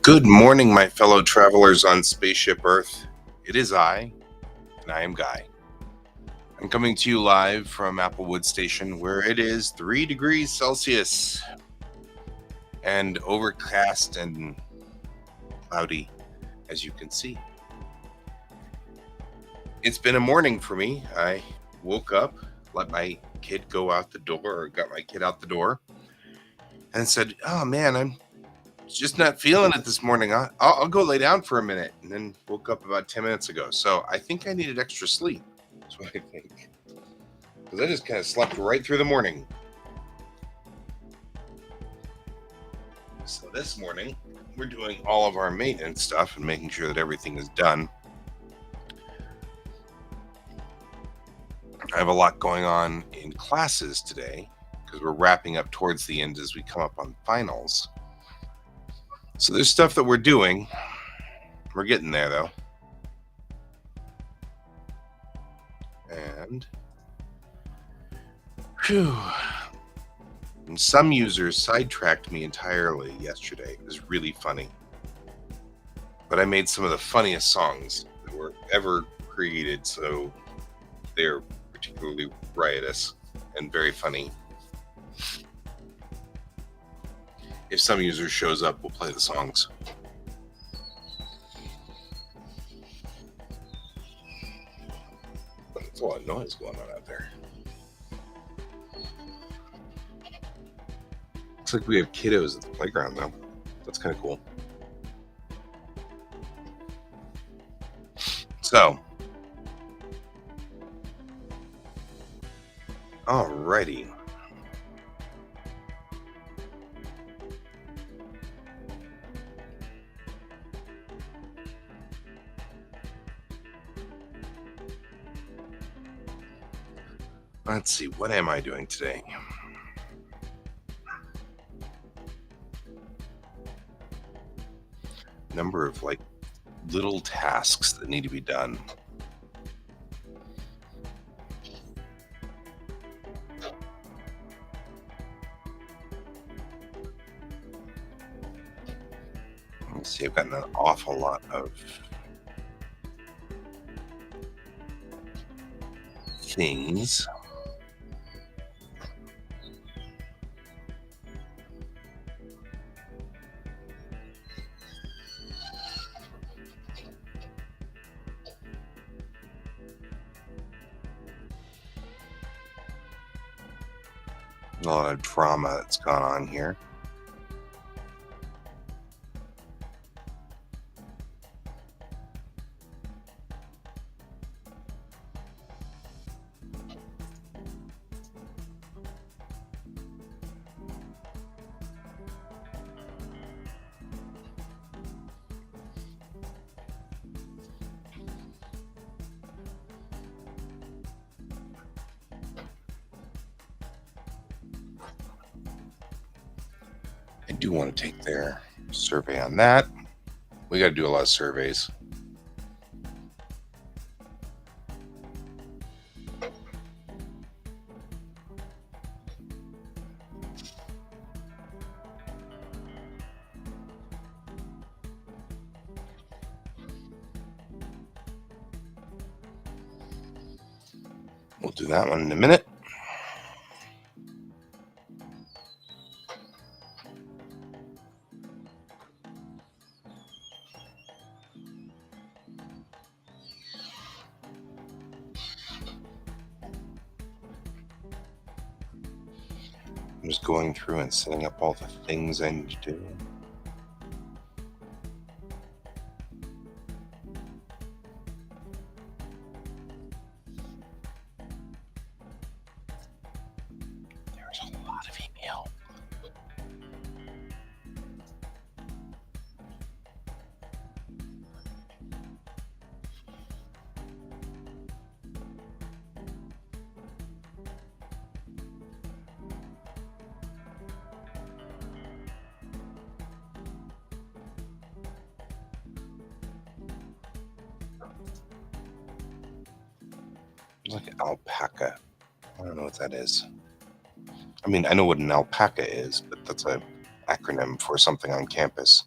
Good morning, my fellow travelers on Spaceship Earth. It is I, and I am Guy. I'm coming to you live from Applewood Station, where it is 3 degrees Celsius and overcast and cloudy, as you can see. It's been a morning for me. I woke up, let my kid go out the door, or got my kid out the door, and said, "Oh man, I'm just not feeling it this morning. I'll go lay down for a minute," and then woke up about 10 minutes ago. So I think I needed extra sleep. That's what I think. Because I just kind of slept right through the morning. So this morning, we're doing all of our maintenance stuff and making sure that everything is done. I have a lot going on in classes today because we're wrapping up towards the end as we come up on finals. So there's stuff that we're doing. We're getting there, though. And some users sidetracked me entirely yesterday. It was really funny. But I made some of the funniest songs that were ever created, so they're particularly riotous and very funny. If some user shows up, we'll play the songs. There's a lot of noise going on out there. Looks like we have kiddos at the playground, though. That's kind of cool. So, alrighty. Let's see, what am I doing today? Number of little tasks that need to be done. Let's see, I've gotten an awful lot of things. A lot of drama that's gone on here. I do want to take their survey on that. We got to do a lot of surveys. We'll do that one in a minute. I'm just going through and setting up all the things I need to do. There's a lot of email. Like alpaca. I don't know what that is. I mean, I know what an alpaca is, but that's an acronym for something on campus.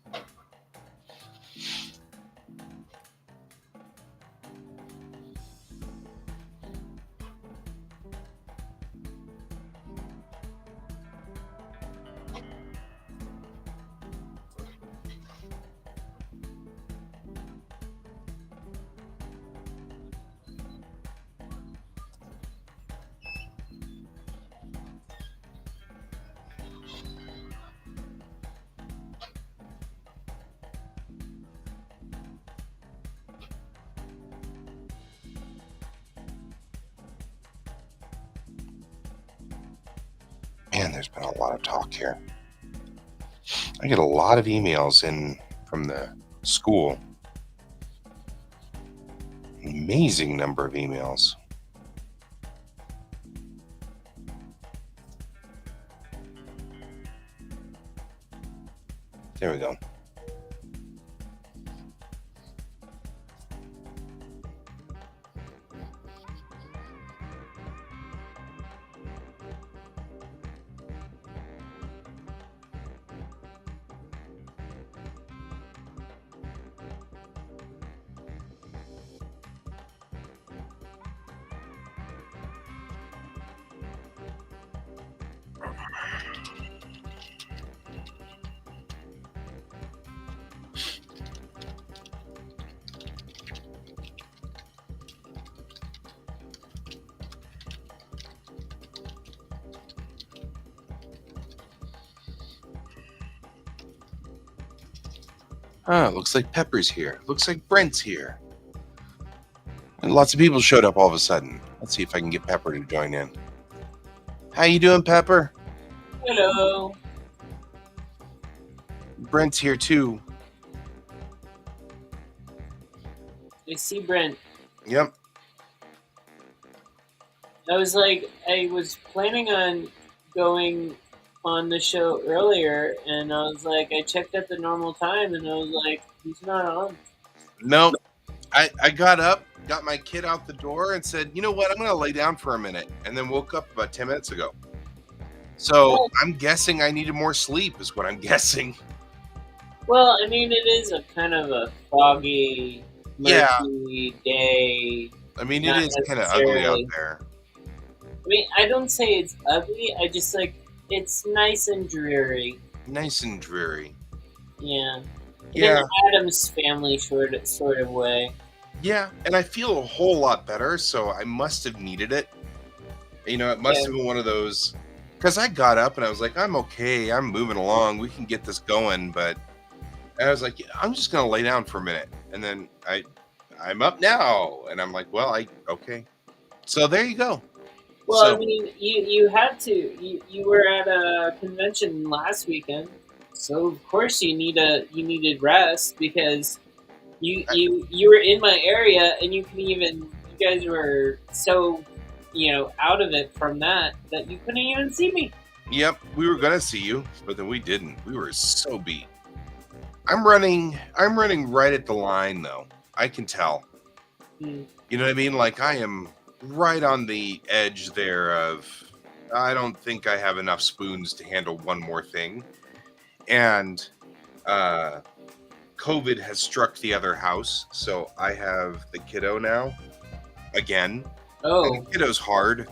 Man, there's been a lot of talk here. I get a lot of emails in from the school. Amazing number of emails. There we go. Looks like Pepper's here. Looks like Brent's here. And lots of people showed up all of a sudden. Let's see if I can get Pepper to join in. How you doing, Pepper? Hello. Brent's here too. I see Brent. Yep. I was planning on going on the show earlier, and I was like, I checked at the normal time, and I was like, he's not on. No, I got up, got my kid out the door, and said, you know what, I'm going to lay down for a minute, and then woke up about 10 minutes ago. So Well, I'm guessing I needed more sleep is what I'm guessing. well, I mean, it is a kind of a foggy, Yeah. murky day. I mean, it Not is kind of ugly out necessarily. there. I mean, I don't say it's ugly. I just like it's nice and dreary. Nice and dreary. Yeah. In Yeah. an Adams Family sort of way. Yeah, and I feel a whole lot better, so I must have needed it. You know, it must have been one of those, because I got up and I was like, I'm okay, I'm moving along, we can get this going, but I was like, I'm just gonna lay down for a minute, and then I'm up now, and I'm like, well, okay, so there you go. Well, So I mean, you had to. You were at a convention last weekend, so of course you needed rest because you were in my area and you guys were so out of it from that you couldn't even see me. yep, we were gonna see you, but then we didn't. We were so beat. I'm running right at the line though. I can tell. Hmm. You know what I mean? Like I am right on the edge there of I don't think I have enough spoons to handle one more thing. And COVID has struck the other house, so I have the kiddo now again. And Oh, the kiddo's hard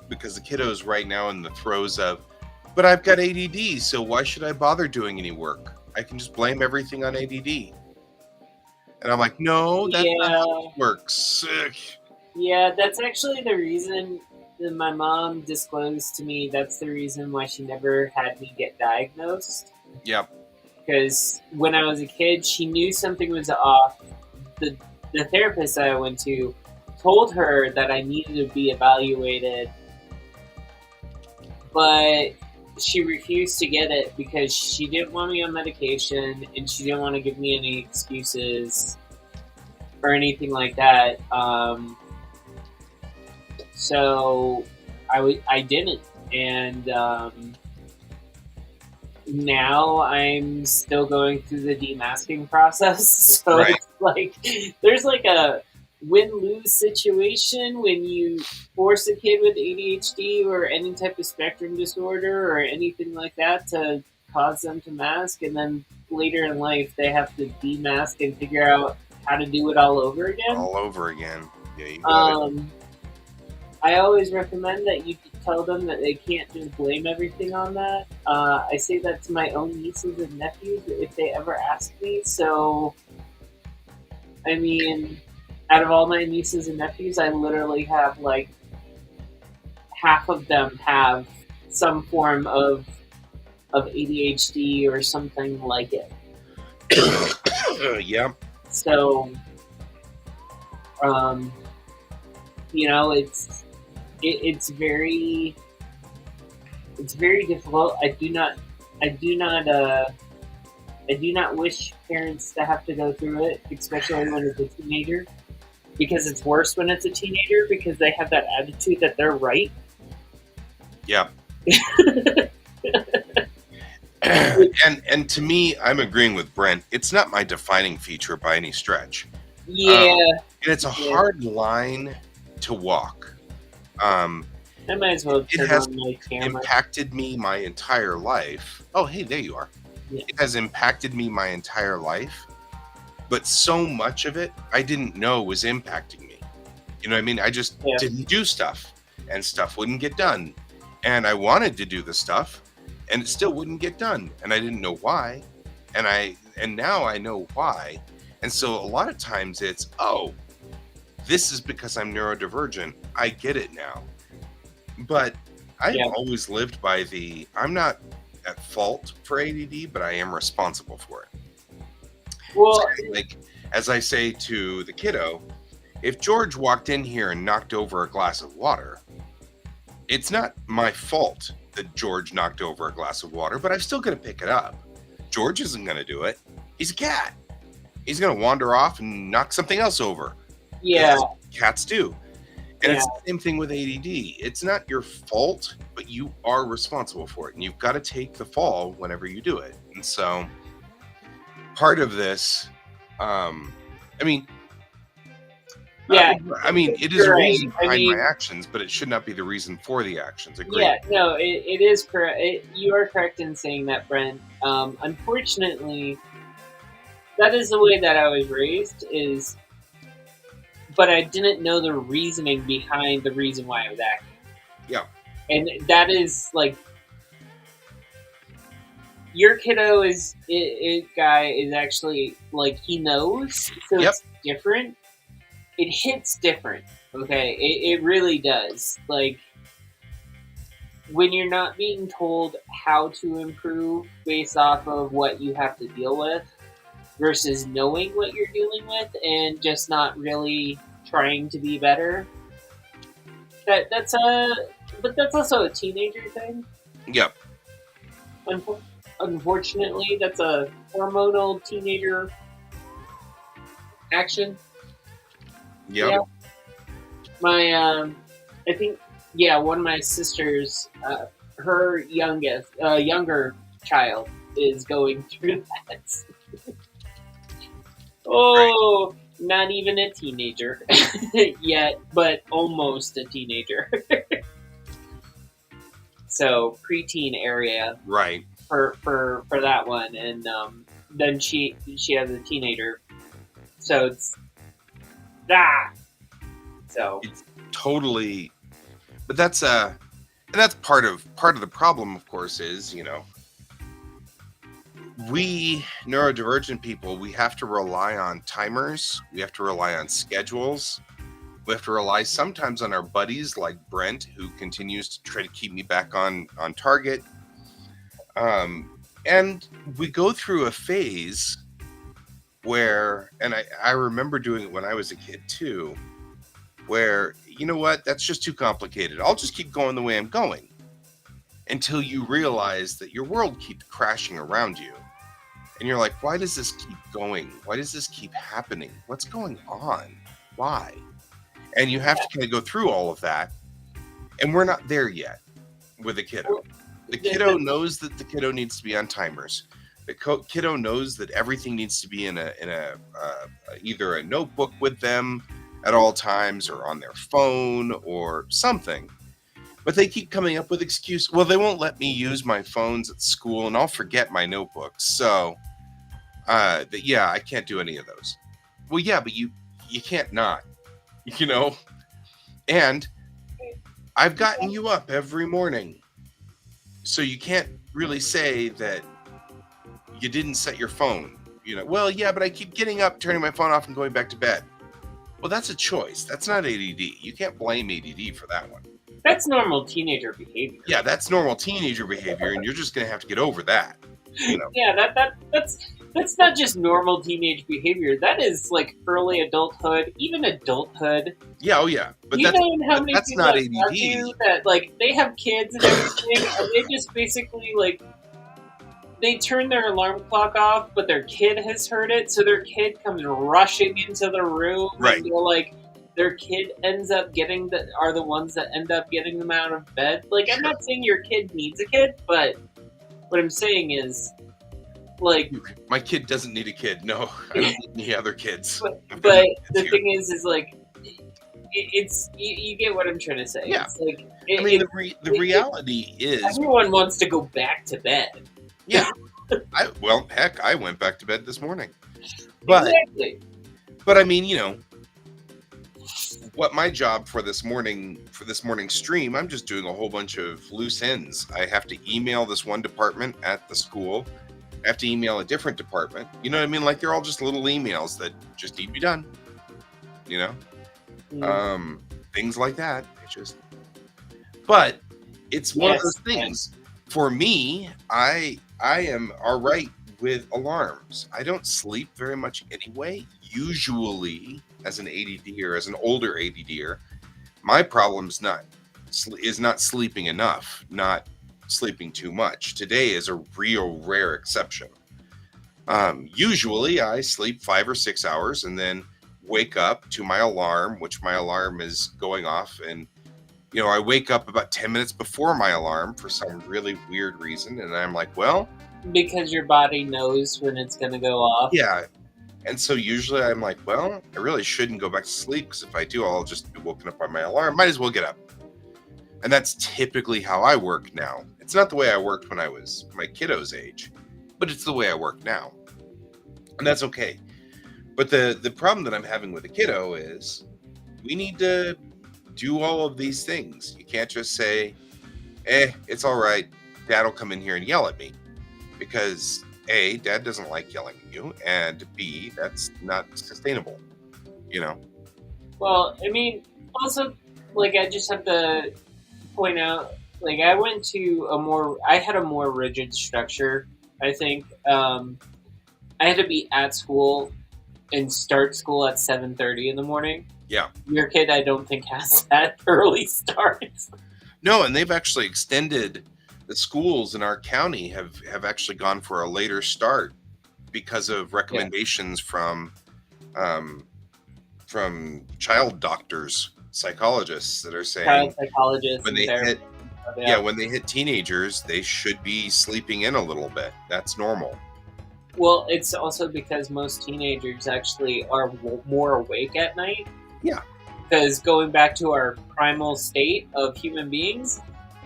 because the kiddo's right now in the throes of, but I've got ADD, so why should I bother doing any work? I can just blame everything on ADD. And I'm like, no, that's not how yeah, this works. Ugh. yeah. That's actually the reason that my mom disclosed to me. That's the reason why she never had me get diagnosed. Yep. Because when I was a kid, she knew something was off. The therapist I went to told her that I needed to be evaluated, but she refused to get it because she didn't want me on medication and she didn't want to give me any excuses or anything like that. So I didn't, and now I'm still going through the demasking process. So Right. it's like there's like a win-lose situation when you force a kid with ADHD or any type of spectrum disorder or anything like that to cause them to mask, and then later in life they have to demask and figure out how to do it all over again. All over again. Yeah, you got it. I always recommend that you tell them that they can't just blame everything on that. I say that to my own nieces and nephews if they ever ask me. So, I mean, out of all my nieces and nephews, I literally have like half of them have some form of ADHD or something like it. Yeah. So, um, it's very It's very difficult. I do not, I do not wish parents to have to go through it, especially when it's a teenager, because it's worse when it's a teenager because they have that attitude that they're right. Yeah. and to me, I'm agreeing with Brent. It's not my defining feature by any stretch. Yeah, And it's a yeah. hard line to walk. I might as well It turn has on my camera. impacted me my entire life. Oh, hey, there you are. Yeah. It has impacted me my entire life, but so much of it I didn't know was impacting me. You know what I mean? I just Yeah. didn't do stuff, and stuff wouldn't get done. And I wanted to do the stuff, and it still wouldn't get done, and I didn't know why. And now I know why. And so a lot of times it's, oh, this is because I'm neurodivergent. I get it now. But I've Yeah. always lived by the I'm not at fault for ADD, but I am responsible for it. Well, Like, as I say to the kiddo, if George walked in here and knocked over a glass of water, it's not my fault that George knocked over a glass of water, but I'm still going to pick it up. George isn't going to do it. He's a cat. He's going to wander off and knock something else over. yeah, As cats do. And Yeah. it's the same thing with ADD. It's not your fault, but you are responsible for it. And you've got to take the fall whenever you do it. And so part of this, I mean, yeah. it is You're a right. reason I behind mean, my actions, but it should not be the reason for the actions. Agreed. yeah, no, it is correct. You are correct in saying that, Brent. Unfortunately, that is the way that I was raised. But I didn't know the reasoning behind the reason why I was acting. Yeah. And that is like your kiddo guy is actually like he knows, so Yep. it's different. It hits different. Okay, it really does. Like when you're not being told how to improve based off of what you have to deal with versus knowing what you're dealing with and just not really trying to be better. But that's also a teenager thing. Yep. Unfortunately, that's a hormonal teenager action. Yep. Yeah. I think, one of my sisters, her younger child is going through that. Oh, not even a teenager yet, but almost a teenager. So preteen area Right. for that one, and then she has a teenager, so it's so It's totally, but that's part of the problem, of course, is, we neurodivergent people, we have to rely on timers, we have to rely on schedules, we have to rely sometimes on our buddies like Brent, who continues to try to keep me back on target. And we go through a phase where, and I remember doing it when I was a kid too, where, you know what, that's just too complicated. I'll just keep going the way I'm going until you realize that your world keeps crashing around you. And you're like, why does this keep going? Why does this keep happening? What's going on? Why? And you have to kind of go through all of that. And we're not there yet with the kiddo. The kiddo knows that the kiddo needs to be on timers. The kiddo knows that everything needs to be in either a notebook with them at all times or on their phone or something. But they keep coming up with excuses. Well, they won't let me use my phones at school, and I'll forget my notebooks. So, I can't do any of those. Well, yeah, but you can't not, And I've gotten you up every morning, so you can't really say that you didn't set your phone. Well, yeah, but I keep getting up, turning my phone off, and going back to bed. Well, that's a choice. That's not ADD. You can't blame ADD for that one. That's normal teenager behavior. Yeah, that's normal teenager behavior, and you're just going to have to get over that. Yeah, that's That's not just normal teenage behavior. That is like early adulthood, even adulthood. Yeah, oh yeah, but You know how many that's people not I've talked to ADD. that like they have kids and everything, and they just basically like they turn their alarm clock off, but their kid has heard it, so their kid comes rushing into the room, Right. and they're like, their kid ends up getting are the ones that end up getting them out of bed. Like, I'm not saying your kid needs a kid, but what I'm saying is, like, My kid doesn't need a kid. No, I don't need any other kids. but the thing is like, it's you get what I'm trying to say. Yeah. It's like, I mean, the reality is everyone wants to go back to bed. Yeah. Heck, I went back to bed this morning. But, exactly. But I mean, what my job for this morning's stream, I'm just doing a whole bunch of loose ends. I have to email this one department at the school. I have to email a different department. You know what I mean? Like, they're all just little emails that just need to be done. Things like that. But it's one of those things. For me, I am all right with alarms. I don't sleep very much anyway. Usually, as an ADD or as an older ADDer, my problem is not sleeping enough, not sleeping too much. Today is a real rare exception. Usually, I sleep 5 or 6 hours and then wake up to my alarm, which my alarm is going off, and I wake up about 10 minutes before my alarm for some really weird reason, and I'm like, well, because your body knows when it's going to go off. Yeah. And so usually I'm like, well, I really shouldn't go back to sleep, because if I do, I'll just be woken up by my alarm. Might as well get up. And that's typically how I work now. It's not the way I worked when I was my kiddo's age, but it's the way I work now. And that's okay. But the problem that I'm having with the kiddo is we need to do all of these things. You can't just say, it's all right. Dad will come in here and yell at me. Because A, Dad doesn't like yelling at you, and B, that's not sustainable, Well, I mean, also, like, I just have to point out, like, I had a more rigid structure, I think. I had to be at school and start school at 7:30 in the morning. Yeah. Your kid, I don't think, has that early start. No, and they've actually extended. The schools in our county have actually gone for a later start because of recommendations from child doctors, psychologists that are saying Child psychologists when they hit teenagers, they should be sleeping in a little bit. That's normal. Well, it's also because most teenagers actually are more awake at night. Yeah. Because going back to our primal state of human beings,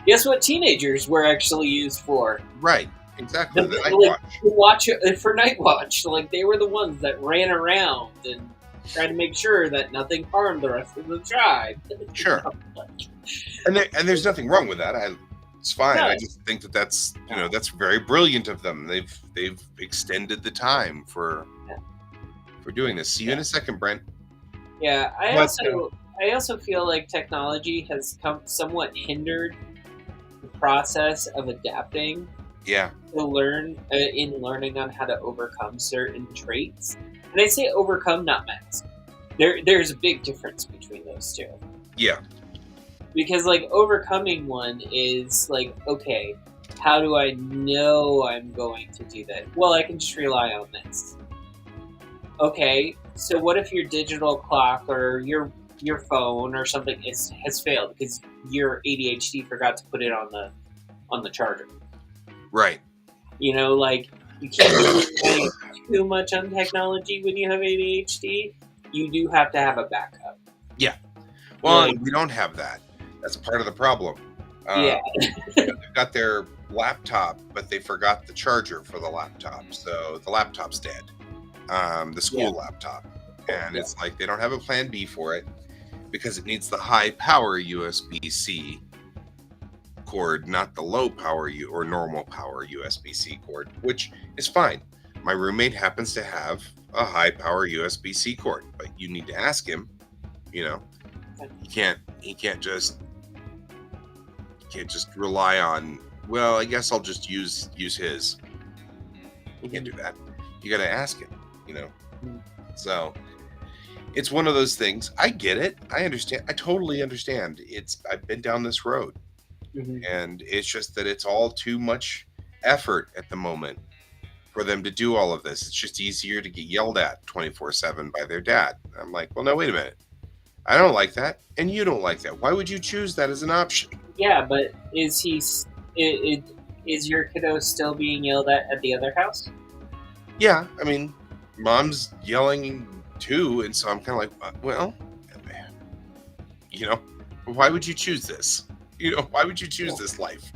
guess what teenagers were actually used for? Right, exactly. The night watch for night watch. Like, they were the ones that ran around and tried to make sure that nothing harmed the rest of the tribe. Sure. And there's nothing wrong with that. It's fine. No. I just think that's that's very brilliant of them. They've extended the time for doing this. See you in a second, Brent. Yeah, I also feel like technology has somewhat hindered the process of adapting. Yeah. To learning on how to overcome certain traits. And I say overcome, not mask. There's a big difference between those two. Yeah. Because, like, overcoming one is like, okay, how do I know I'm going to do that? Well, I can just rely on this. Okay, so what if your digital clock or your phone or something has failed because your ADHD forgot to put it on the charger? Right. Like, you can't rely too much on technology when you have ADHD. You do have to have a backup. Yeah. Well, we don't have that. That's part of the problem. Yeah. They've got their laptop, but they forgot the charger for the laptop. So the laptop's dead. The school laptop. And it's like they don't have a plan B for it because it needs the high power USB-C cord, not the low power or normal power USB-C cord, which is fine. My roommate happens to have a high power USB-C cord, but you need to ask him, he can't just rely on, well, I guess I'll just use his. You can't do that. You got to ask it, Mm. So it's one of those things. I get it. I understand. I totally understand. I've been down this road, Mhm. and it's just that it's all too much effort at the moment for them to do all of this. It's just easier to get yelled at 24/7 by their dad. I'm like, well, no, wait a minute. I don't like that, and you don't like that. Why would you choose that as an option? Yeah, but is your kiddo still being yelled at the other house? Yeah, I mean, mom's yelling too, and so I'm kind of like, well, you know, why would you choose this? Why would you choose this life?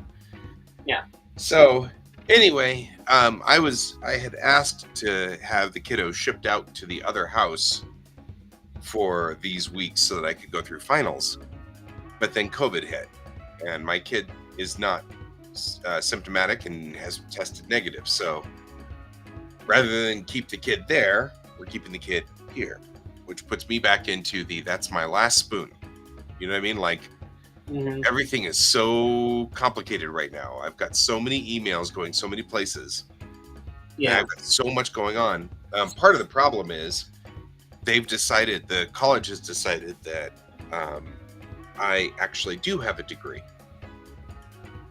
Yeah. So anyway, I had asked to have the kiddo shipped out to the other house for these weeks so that I could go through finals. But then COVID hit, and my kid is not symptomatic and has tested negative. So rather than keep the kid there, we're keeping the kid here, which puts me back into that's my last spoon. You know what I mean? Like, Hmm. everything is so complicated right now. I've got so many emails going so many places. And Yeah. I've got so much going on. Part of the problem is the college has decided that I actually do have a degree,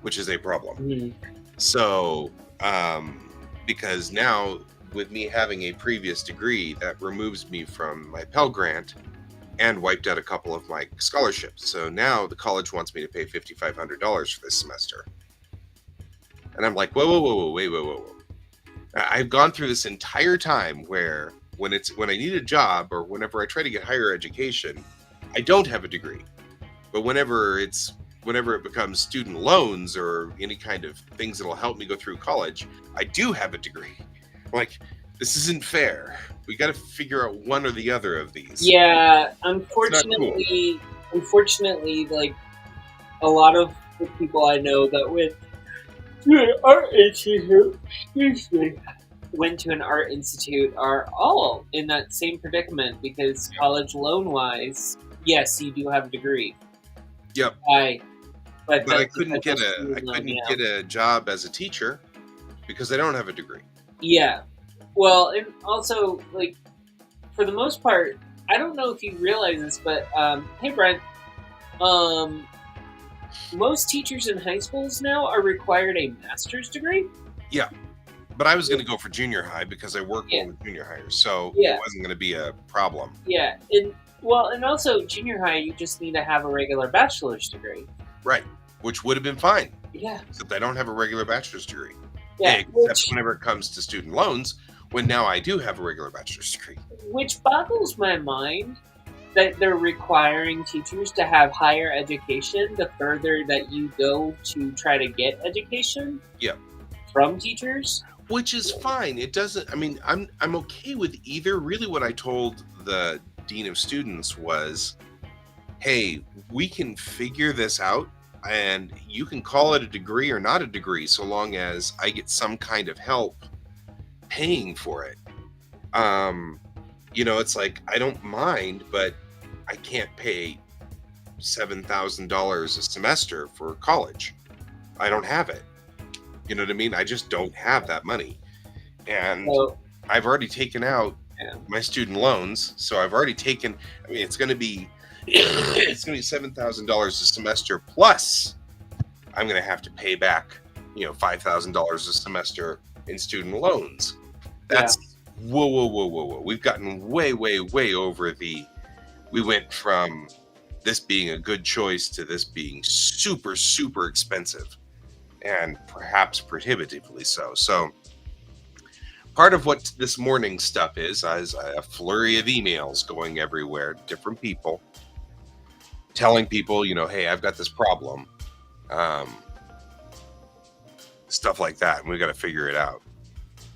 which is a problem. Hmm. So, because now with me having a previous degree, that removes me from my Pell Grant and wiped out a couple of my scholarships. So now the college wants me to pay $5,500 for this semester. And I'm like, whoa, whoa, whoa, whoa, wait, whoa, whoa, whoa. I've gone through this entire time where when I need a job or whenever I try to get higher education, I don't have a degree. But whenever it becomes student loans or any kind of things that'll help me go through college, I do have a degree. Like, this isn't fair. We got to figure out one or the other of these. Yeah. It's not cool. Unfortunately, like a lot of the people I know that went to an art institute, are all in that same predicament because college loan wise, yes, you do have a degree. Yep. But But I that's a couldn't federal get a student loan, yeah. get a job as a teacher because I don't have a degree. Yeah. Well, and also, like, for the most part, I don't know if you realize this, but hey, Brent, most teachers in high schools now are required a master's degree. Yeah. But I was going to go for junior high because I work Yeah. more with junior hires, so Yeah. it wasn't going to be a problem. Yeah, and also junior high, you just need to have a regular bachelor's degree. Right. Which would have been fine. Yeah. Except I don't have a regular bachelor's degree. Yeah. Except whenever it comes to student loans, when now I do have a regular bachelor's degree. Which boggles my mind that they're requiring teachers to have higher education the further that you go to try to get education. Yeah. From teachers. Which is fine. It doesn't. I mean, I'm okay with either. Really, what I told the dean of students was, "Hey, we can figure this out, and you can call it a degree or not a degree, so long as I get some kind of help paying for it." It's like I don't mind, but I can't pay $7,000 a semester for college. I don't have it. You know what I mean? I just don't have that money. And I've already taken out my student loans. So I've already taken, it's going to be $7,000 a semester. Plus I'm going to have to pay back, $5,000 a semester in student loans. That's whoa, whoa, whoa, whoa, whoa. We've gotten way, way, way over we went from this being a good choice to this being super, super expensive. And perhaps prohibitively so. So part of what this morning's stuff is a flurry of emails going everywhere, different people, telling people, hey, I've got this problem. Stuff like that. And we've got to figure it out.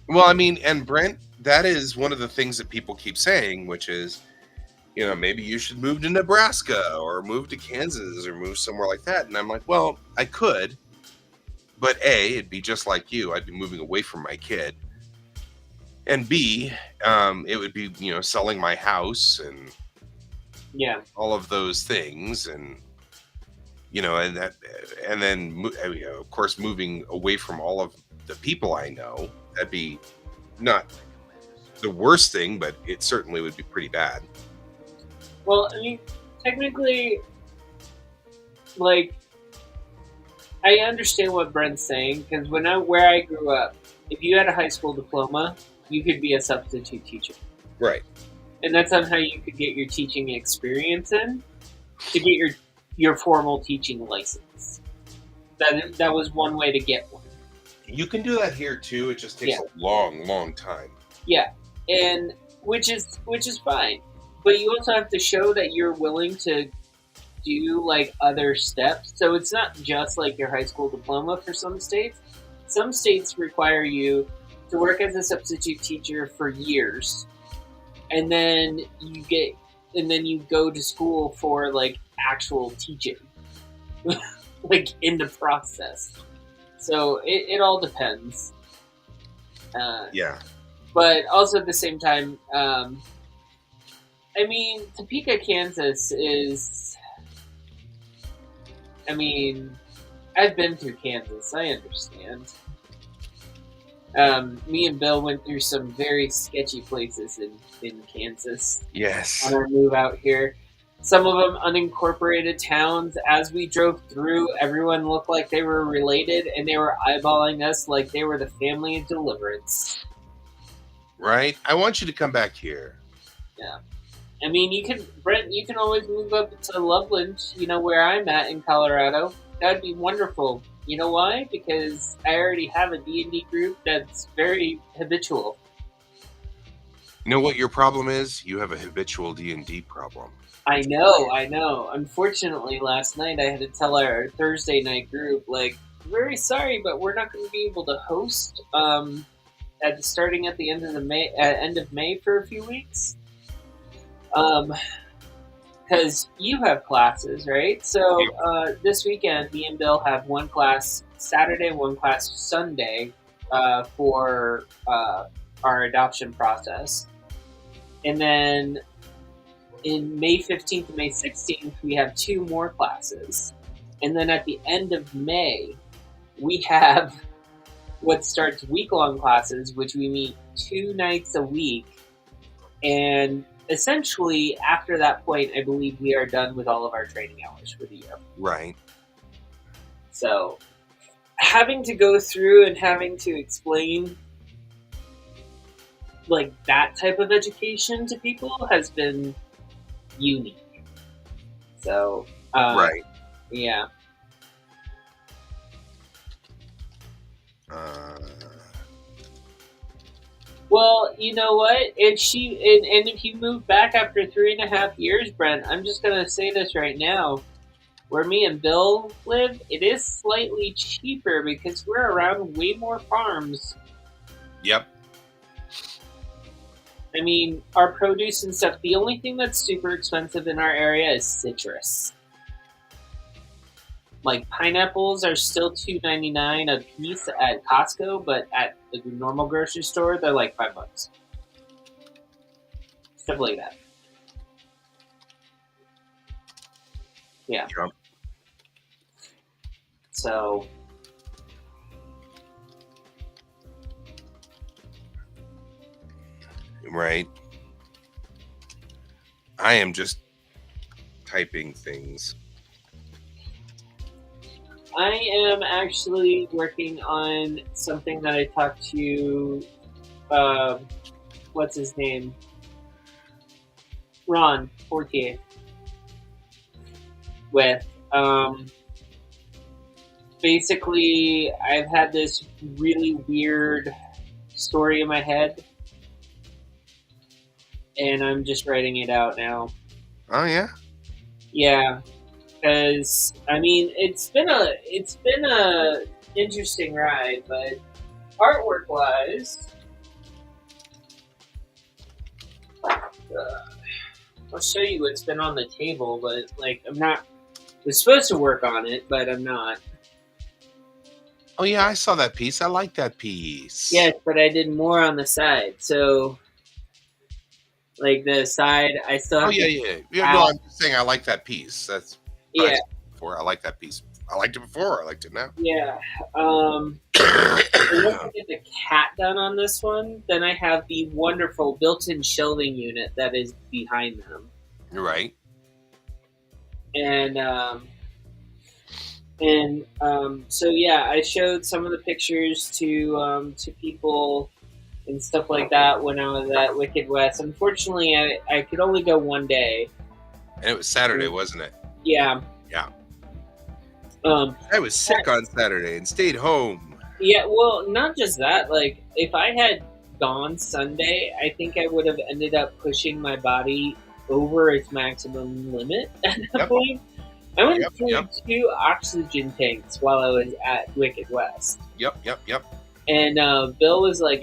Well, I mean, and Brent, that is one of the things that people keep saying, which is, maybe you should move to Nebraska or move to Kansas or move somewhere like that. And I'm like, well, I could. But A, it'd be just like you. I'd be moving away from my kid. And B, it would be, selling my house and all of those things. And, and then, of course, moving away from all of the people I know. That'd be not the worst thing, but it certainly would be pretty bad. Well, I mean, technically, like, I understand what Brent's saying because where I grew up, if you had a high school diploma, you could be a substitute teacher, Right. and that's on how you could get your teaching experience in to get your formal teaching license. That was one way to get one. You can do that here too. It just takes Yeah. a long, long time. Yeah, and which is fine, but you also have to show that you're willing to do like other steps. So it's not just like your high school diploma for some states. Some states require you to work as a substitute teacher for years, and then you go to school for like actual teaching, like in the process. So it all depends. Yeah. But also at the same time, I mean, Topeka, Kansas is. I mean, I've been through Kansas. I understand. Me and Bill went through some very sketchy places in Kansas Yes. on our move out here. Some of them unincorporated towns. As we drove through, everyone looked like they were related, and they were eyeballing us like they were the family of Deliverance. Right. I want you to come back here. Yeah. I mean, Brent, you can always move up to Loveland, where I'm at in Colorado. That'd be wonderful. You know why? Because I already have a D&D group that's very habitual. You know what your problem is? You have a habitual D&D problem. I know. Unfortunately, last night I had to tell our Thursday night group, like, very sorry, but we're not going to be able to host starting at the end of May for a few weeks. Because you have classes, right? So this weekend, me and Bill have one class Saturday, one class Sunday for our adoption process. And then in May 15th and May 16th, we have 2 more classes. And then at the end of May, we have what starts week-long classes, which we meet 2 nights a week. And essentially, after that point, I believe we are done with all of our training hours for the year. Right. So, having to go through and having to explain like that type of education to people has been unique. So, right. Yeah. Well, you know what? If you move back after 3.5 years, Brent, I'm just gonna say this right now. Where me and Bill live, it is slightly cheaper because we're around way more farms. Yep. I mean, our produce and stuff, the only thing that's super expensive in our area is citrus. Like, pineapples are still $2.99 a piece at Costco, but at the normal grocery store, they're like $5. Stuff like that. Yeah. Yep. So, right. I am just typing things. I am actually working on something that I talked to, what's his name? Ron Fortier with. Basically, I've had this really weird story in my head, and I'm just writing it out now. Oh, yeah? Yeah. Because I mean, it's been a interesting ride, but artwork wise, I'll show you what's been on the table. But like, I was supposed to work on it, but I'm not. Oh yeah, I saw that piece. I like that piece. Yes, but I did more on the side. So, like the side, I still have. Oh yeah. No, I'm just saying I like that piece. That's. Yeah. I like that piece I liked it before. I liked it now. Yeah. Once I get the cat done on this one, then I have the wonderful built-in shelving unit that is behind them, You're right. and so yeah, I showed some of the pictures to people and stuff like that when I was at Wicked West. Unfortunately, I could only go one day. And it was Saturday, wasn't it? Yeah. Yeah. Um, I was sick on Saturday and stayed home. yeah, well, not just that. Like, if I had gone Sunday, I think I would have ended up pushing my body over its maximum limit at that point. I went through 2 oxygen tanks while I was at Wicked West. Yep. And Bill was like,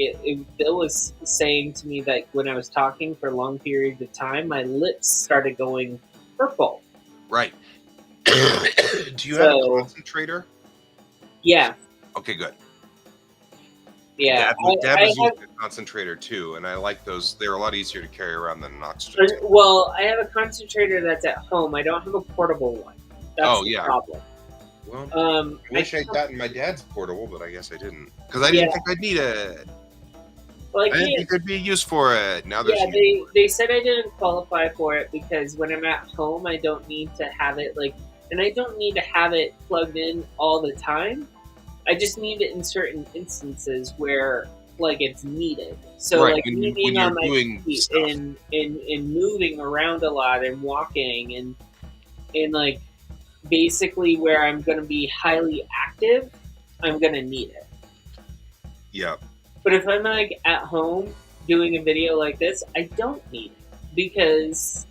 Bill was saying to me that when I was talking for long periods of time, my lips started going purple. Right. Do you have a concentrator? Yeah. Okay, good. Yeah. Dad was using a concentrator too, and I like those. They're a lot easier to carry around than an oxygen tank. Well, I have a concentrator that's at home. I don't have a portable one. That's the problem. Well, I wish I'd gotten my dad's portable, but I guess I didn't. Because I didn't think I'd need it. Well, I didn't think there'd be use for it. Now they said I didn't qualify for it because when I'm at home, I don't need to have it and I don't need to have it plugged in all the time. I just need it in certain instances where it's needed. So when being on my feet stuff. and moving around a lot and walking and basically where I'm going to be highly active, I'm going to need it. Yeah. But if I'm at home doing a video like this, I don't need it because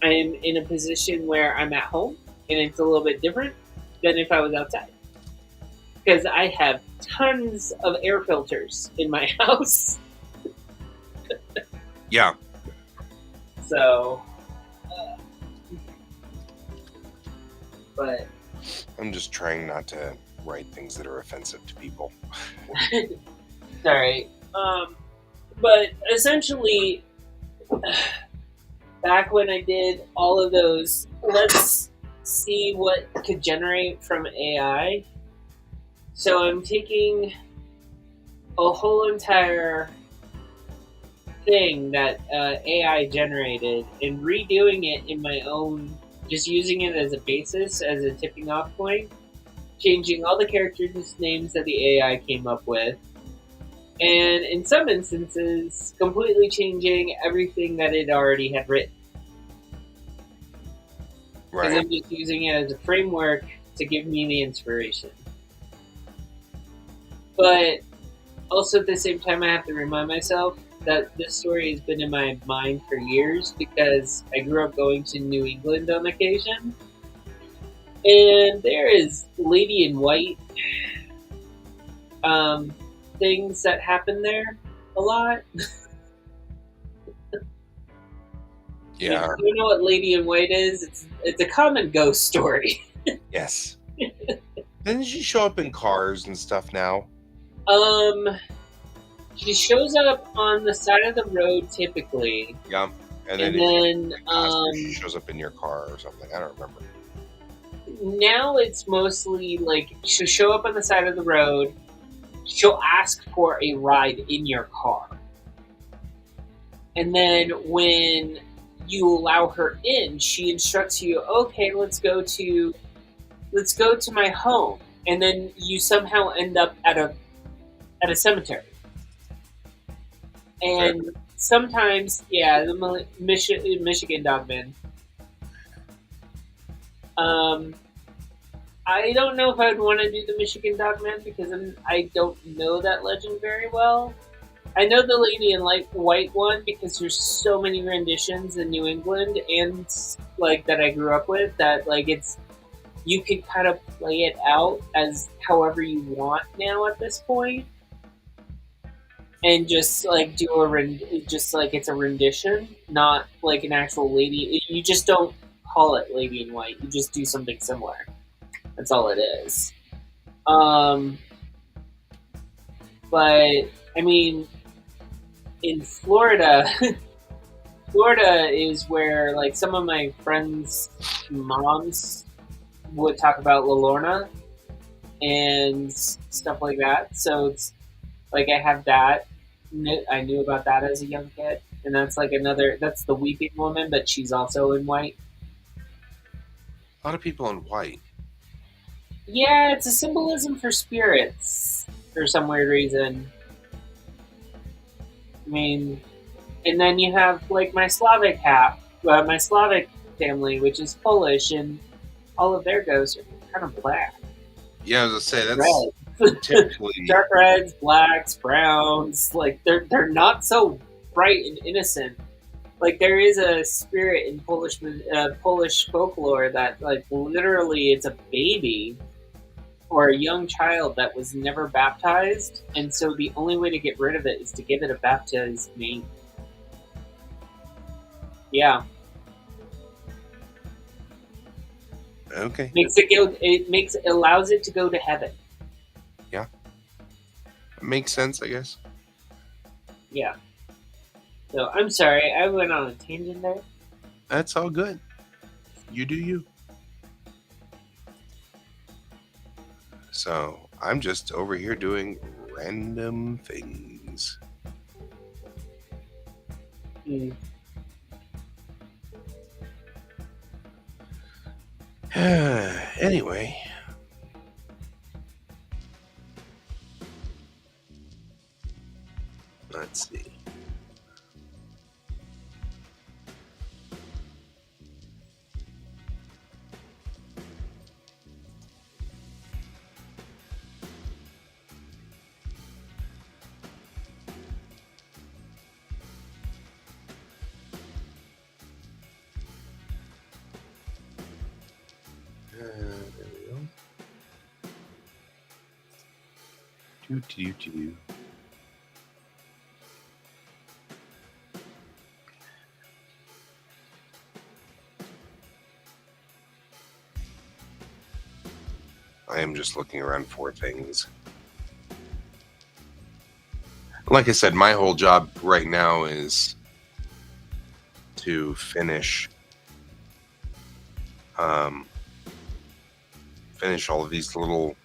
I'm in a position where I'm at home and it's a little bit different than if I was outside. Because I have tons of air filters in my house. Yeah. So, but I'm just trying not to write things that are offensive to people. Sorry. But essentially, back when I did all of those, let's see what could generate from AI. So I'm taking a whole entire thing that AI generated and redoing it in my own, just using it as a basis, as a tipping off point, changing all the characters' names that the AI came up with, and in some instances, completely changing everything that it already had written. Because I'm just using it as a framework to give me the inspiration. But also at the same time, I have to remind myself that this story has been in my mind for years because I grew up going to New England on occasion. And there is Lady in White things that happen there a lot. Yeah. You know what Lady in White is? It's a common ghost story. Yes. Doesn't she show up in cars and stuff now? She shows up on the side of the road typically. Yeah. And then she shows up in your car or something. I don't remember. Now it's mostly she'll show up on the side of the road. She'll ask for a ride in your car. And then when you allow her in, she instructs you, okay, let's go to my home. And then you somehow end up at a cemetery. And sometimes, the Michigan Dogman. I don't know if I would want to do the Michigan Dogman because I don't know that legend very well. I know the Lady in White one because there's so many renditions in New England and that I grew up with that you can kind of play it out as however you want now at this point. And just do it's a rendition, not an actual lady. You just don't call it Lady in White. You just do something similar. That's all it is. But I mean, in Florida, Florida is where some of my friends' moms would talk about Lorna and stuff like that. So it's like I have that. I knew about that as a young kid, and that's like another. That's the Weeping Woman, but she's also in white. A lot of people in white. Yeah, it's a symbolism for spirits for some weird reason. I mean, and then you have like my Slavic family, which is Polish, and all of their ghosts are kind of black, Yeah, I was gonna say that's red, typically. dark reds, blacks, browns. Like they're not so bright and innocent. Like there is a spirit in Polish folklore that like literally it's a baby or a young child that was never baptized, and so the only way to get rid of it is to give it a baptized name. Yeah, Okay. makes it go. It allows it to go to heaven. Yeah. Makes sense, I guess. Yeah. So I'm sorry, I went on a tangent there. That's all good. You do you. So I'm just over here doing random things. Mm. Anyway. Let's see. There we go. Do. I am just looking around for things. Like I said, my whole job right now is to finish all of these little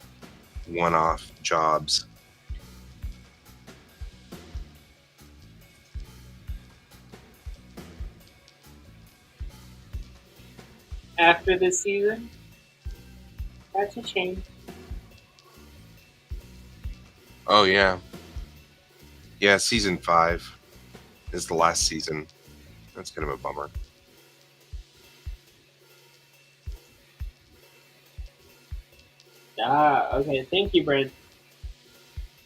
one-off jobs. After this season, that's a change. Oh yeah. Yeah, season 5 is the last season. That's kind of a bummer. Ah, okay. Thank you, Brent.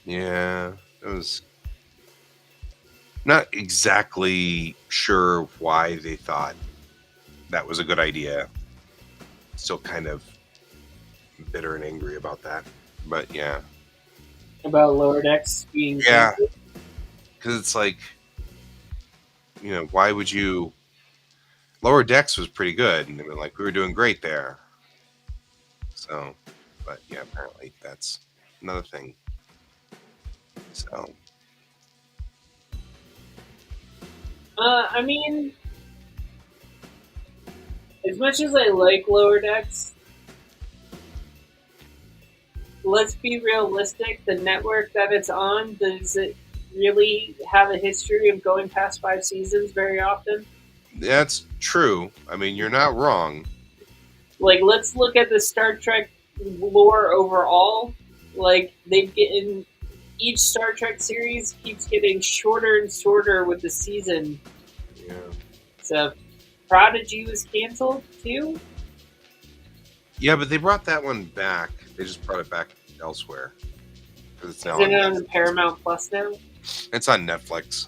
Yeah, it was not exactly sure why they thought that was a good idea. Still kind of bitter and angry about that. But yeah. About Lower Decks being Yeah. canceled. Because it's like, why would you? Lower Decks was pretty good, and they were like, we were doing great there. So, but yeah, apparently that's another thing. So, I mean, as much as I like Lower Decks, let's be realistic. The network that it's on, does it really have a history of going past 5 seasons very often? that's true. I mean, you're not wrong. Like, let's look at the Star Trek lore overall. Like, they've getting each Star Trek series keeps getting shorter and shorter with the season. Yeah. So, Prodigy was canceled too. Yeah, but they brought that one back. They just brought it back elsewhere. Because it's now Is it on Paramount Plus now? It's on Netflix.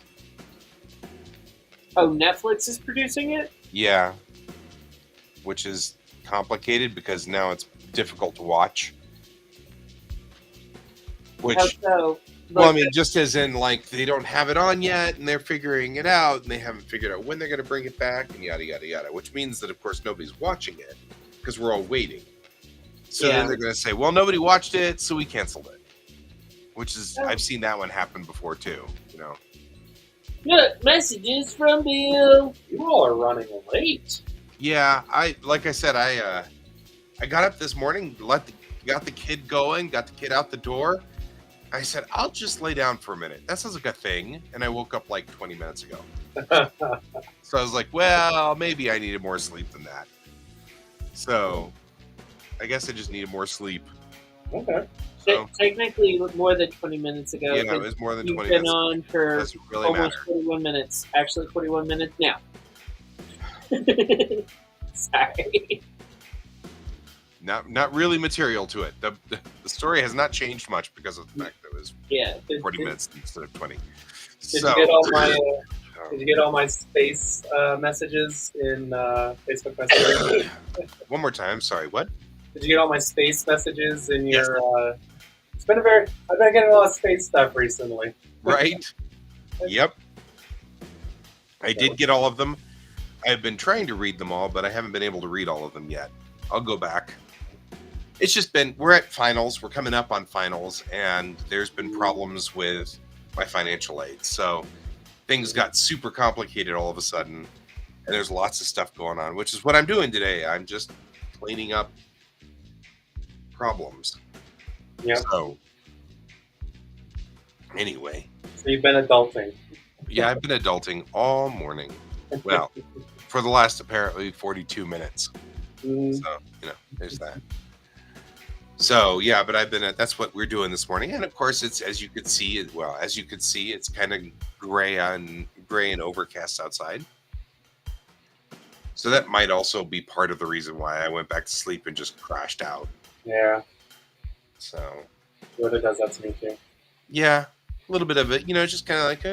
Oh, Netflix is producing it? Yeah. Which is complicated because now it's difficult to watch. Which, How so? well, I mean, just as in, like, they don't have it on yet, and they're figuring it out, and they haven't figured out when they're going to bring it back, and yada, yada, yada. Which means that, of course, nobody's watching it, because we're all waiting. So then they're going to say, well, nobody watched it, so we canceled it. Which is, I've seen that one happen before, too, Look, messages from Bill. You all are running late. Yeah, like I said, I I got up this morning, got the kid going, got the kid out the door. I said, I'll just lay down for a minute. That sounds like a thing. And I woke up like 20 minutes ago. So I was like, well, maybe I needed more sleep than that. So I guess I just needed more sleep. Okay. So, technically, more than 20 minutes ago. Yeah, it was more than 20 You've minutes. been on for Doesn't really almost matter. 41 minutes. Actually, 41 minutes now. Sorry. Not really material to it. The story has not changed much because of the fact that it was 40 minutes instead of 20. Did you get all my Did you get all my space messages in Facebook Messenger? One more time. Sorry. What? Did you get all my space messages in your? I've been getting a lot of space stuff recently. Right. Yep. I did get all of them. I've been trying to read them all, but I haven't been able to read all of them yet. I'll go back. It's just been, we're at finals. We're coming up on finals, and there's been problems with my financial aid. So things got super complicated all of a sudden, and there's lots of stuff going on, which is what I'm doing today. I'm just cleaning up problems. Yeah. So anyway. So you've been adulting. Yeah, I've been adulting all morning. Well, for the last apparently 42 minutes. So, there's that. So, yeah, but that's what we're doing this morning. And of course, it's, as you could see, it's kind of gray and overcast outside. So that might also be part of the reason why I went back to sleep and just crashed out. Yeah. So. Weather does that to me too. Yeah, a little bit of it, just kind of like,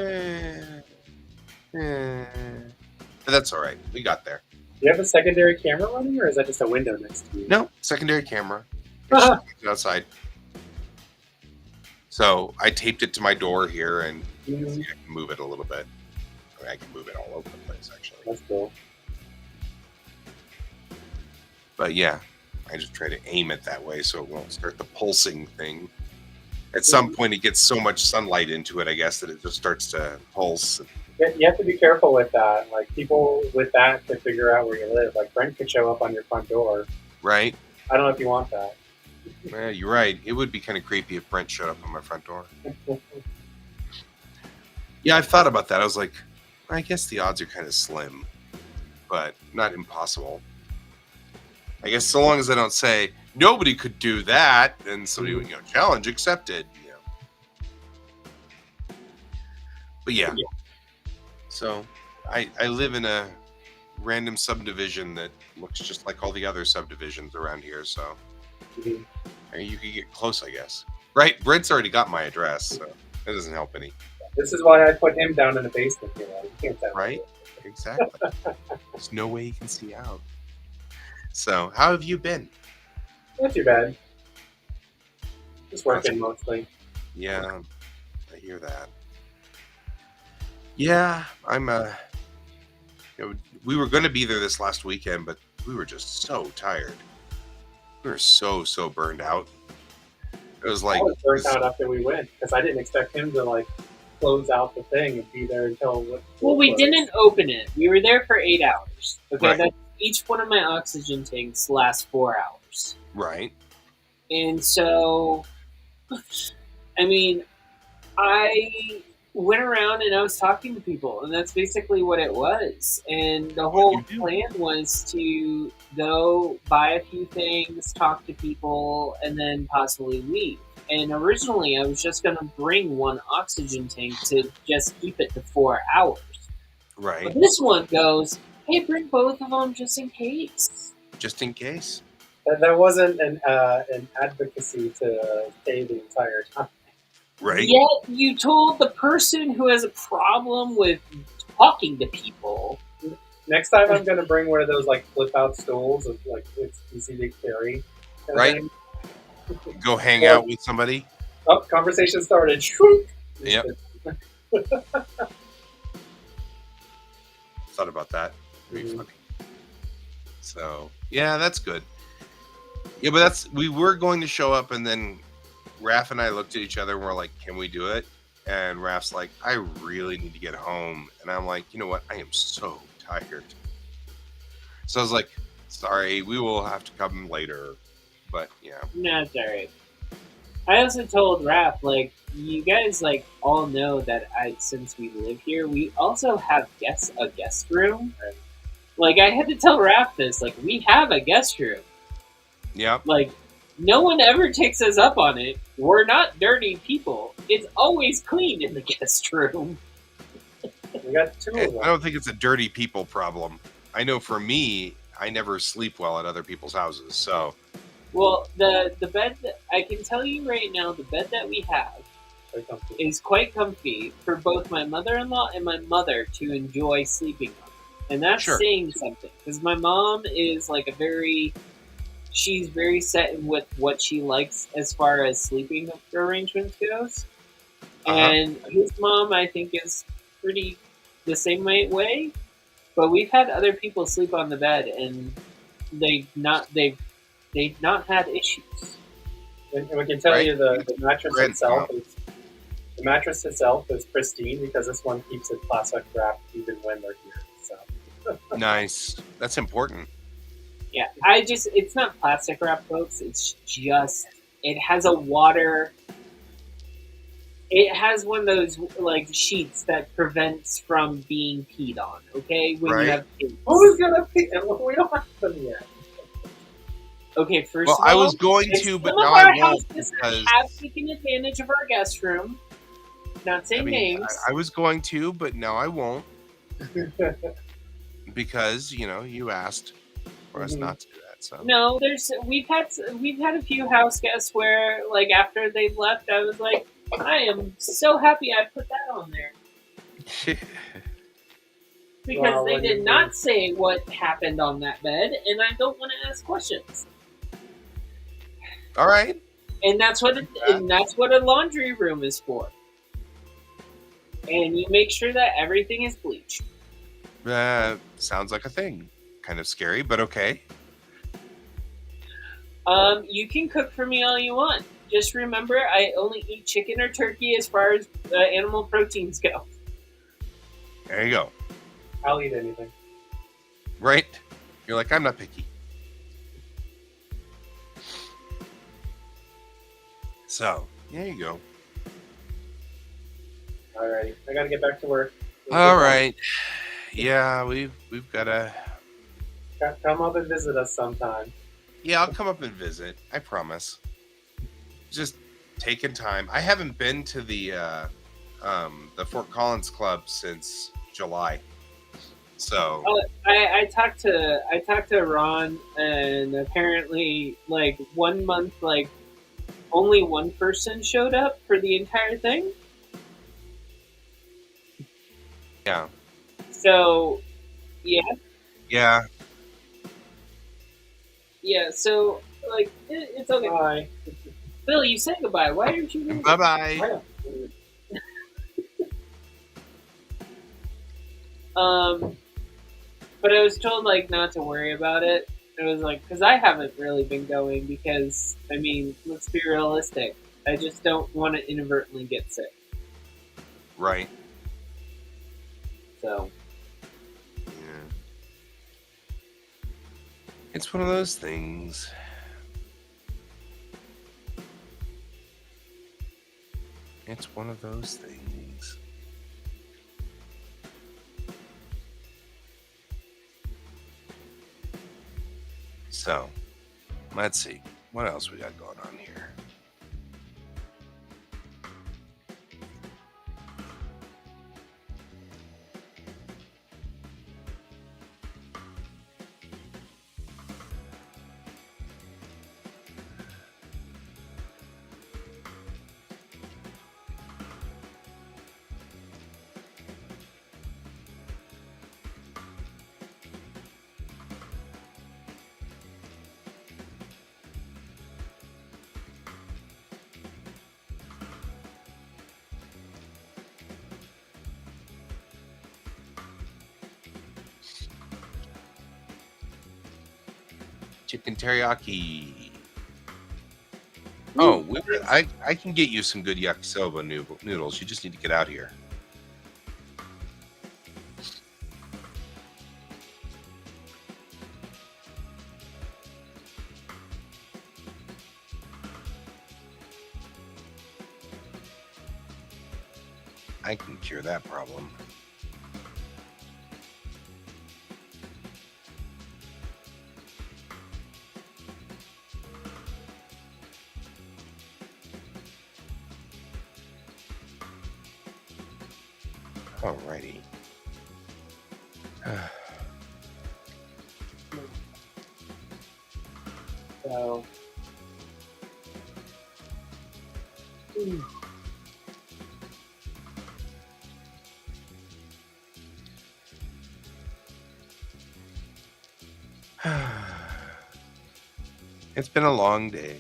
but that's all right. We got there. Do you have a secondary camera running, or is that just a window next to you? No, secondary camera. It's outside. So I taped it to my door here, and I can move it a little bit. I mean, I can move it all over the place, actually. That's cool. But yeah, I just try to aim it that way so it won't start the pulsing thing. At some point, it gets so much sunlight into it, I guess, that it just starts to pulse. You have to be careful with that. Like, people with that can figure out where you live. Like, Brent could show up on your front door. Right. I don't know if you want that. Yeah, you're right. It would be kind of creepy if Brent showed up on my front door. Yeah, I've thought about that. I was like, I guess the odds are kind of slim, but not impossible. I guess so long as I don't say, nobody could do that, then somebody would, challenge accepted. But yeah. So I live in a random subdivision that looks just like all the other subdivisions around here, so you could get close, I guess. Right? Brent's already got my address, so that doesn't help any. This is why I put him down in the basement. You can't tell. Right? Exactly. There's no way you can see out. So, how have you been? Not too bad. Just working mostly. Yeah, I hear that. Yeah, I'm we were going to be there this last weekend, but we were just so tired. We were so burned out. It was like, I was burnt out after we went because I didn't expect him to close out the thing and be there until. Well, we didn't open it. We were there for 8 hours. Okay, right. Each one of my oxygen tanks lasts 4 hours. Right. And so, I mean, I went around and I was talking to people, and that's basically what it was. And the whole plan was to go buy a few things, talk to people, and then possibly leave. And originally, I was just going to bring one oxygen tank to just keep it to 4 hours. Right. But this one goes, hey, bring both of them just in case. Just in case? That wasn't an advocacy to stay the entire time. Right. Yet you told the person who has a problem with talking to people. Next time I'm going to bring one of those flip out stools of it's easy to carry. Right. Go hang out with somebody. Oh, conversation started. Yep. Thought about that. Pretty funny. So yeah, that's good. Yeah, but we were going to show up, and then Raph and I looked at each other and we're like, can we do it? And Raph's like, I really need to get home. And I'm like, you know what? I am so tired. So I was like, Sorry, we will have to come later. But yeah. No, it's alright. I also told Raph, like, you guys, like, all know that since we live here, we also have a guest room. Like, I had to tell Raph this, like, we have a guest room. Yep. Like, no one ever takes us up on it. We're not dirty people. It's always clean in the guest room. We got two of I them. don't think it's a dirty people problem. I know for me, I never sleep well at other people's houses. So, Well, the bed that, I can tell you right now, the bed that we have Very comfy. is quite comfy for both my mother-in-law and my mother to enjoy sleeping on. And that's Sure. saying something, because my mom is like she's very set in with what she likes as far as sleeping arrangements goes. And his mom, I think, is pretty the same way. But we've had other people sleep on the bed, and they've not had issues. And we can tell Right. you the mattress Right. itself is pristine because this one keeps it plastic wrapped even when they're here. So Nice. That's important. Yeah, it's not plastic wrap, folks. It's just, it has a water. It has one of those like sheets that prevents from being peed on. Okay, when Right. you have kids. who's gonna pee? And we don't have them yet. Okay, first Well, of all, I was going if to, but some now of I our won't houses because have taken advantage of our guest room. Not saying names. I was going to, but now I won't because you asked for us Mhm. not to do that. So No, we've had a few house guests where like after they've left, I was like, I am so happy I put that on there because Well, they what do you did not say what happened on that bed, and I don't want to ask questions. all right. And that's what a laundry room is for. And you make sure that everything is bleached. Sounds like a thing. Kind of scary, but okay. You can cook for me all you want. Just remember, I only eat chicken or turkey as far as animal proteins go. There you go. I'll eat anything. Right? You're like, I'm not picky. So, there you go. Alrighty, I gotta get back to work. All right. Yeah, we've got to. Come up and visit us sometime. Yeah, I'll come up and visit. I promise. Just taking time. I haven't been to the Fort Collins Club since July. So I talked to Ron, and apparently, like 1 month, like only one person showed up for the entire thing. yeah, So, yeah. So, like, it's okay. Bye. Bill, you said goodbye. Why aren't you leaving? Bye bye. Bye. But I was told like not to worry about it. It was like because I haven't really been going because I mean, let's be realistic. I just don't want to inadvertently get sick. Right. So Yeah. It's one of those things. It's one of those things. So, let's see. What else we got going on here? Chicken teriyaki. Oh, I can get you some good yakisoba noodles. You just need to get out here. I can cure that problem. Alrighty. So, It's been a long day,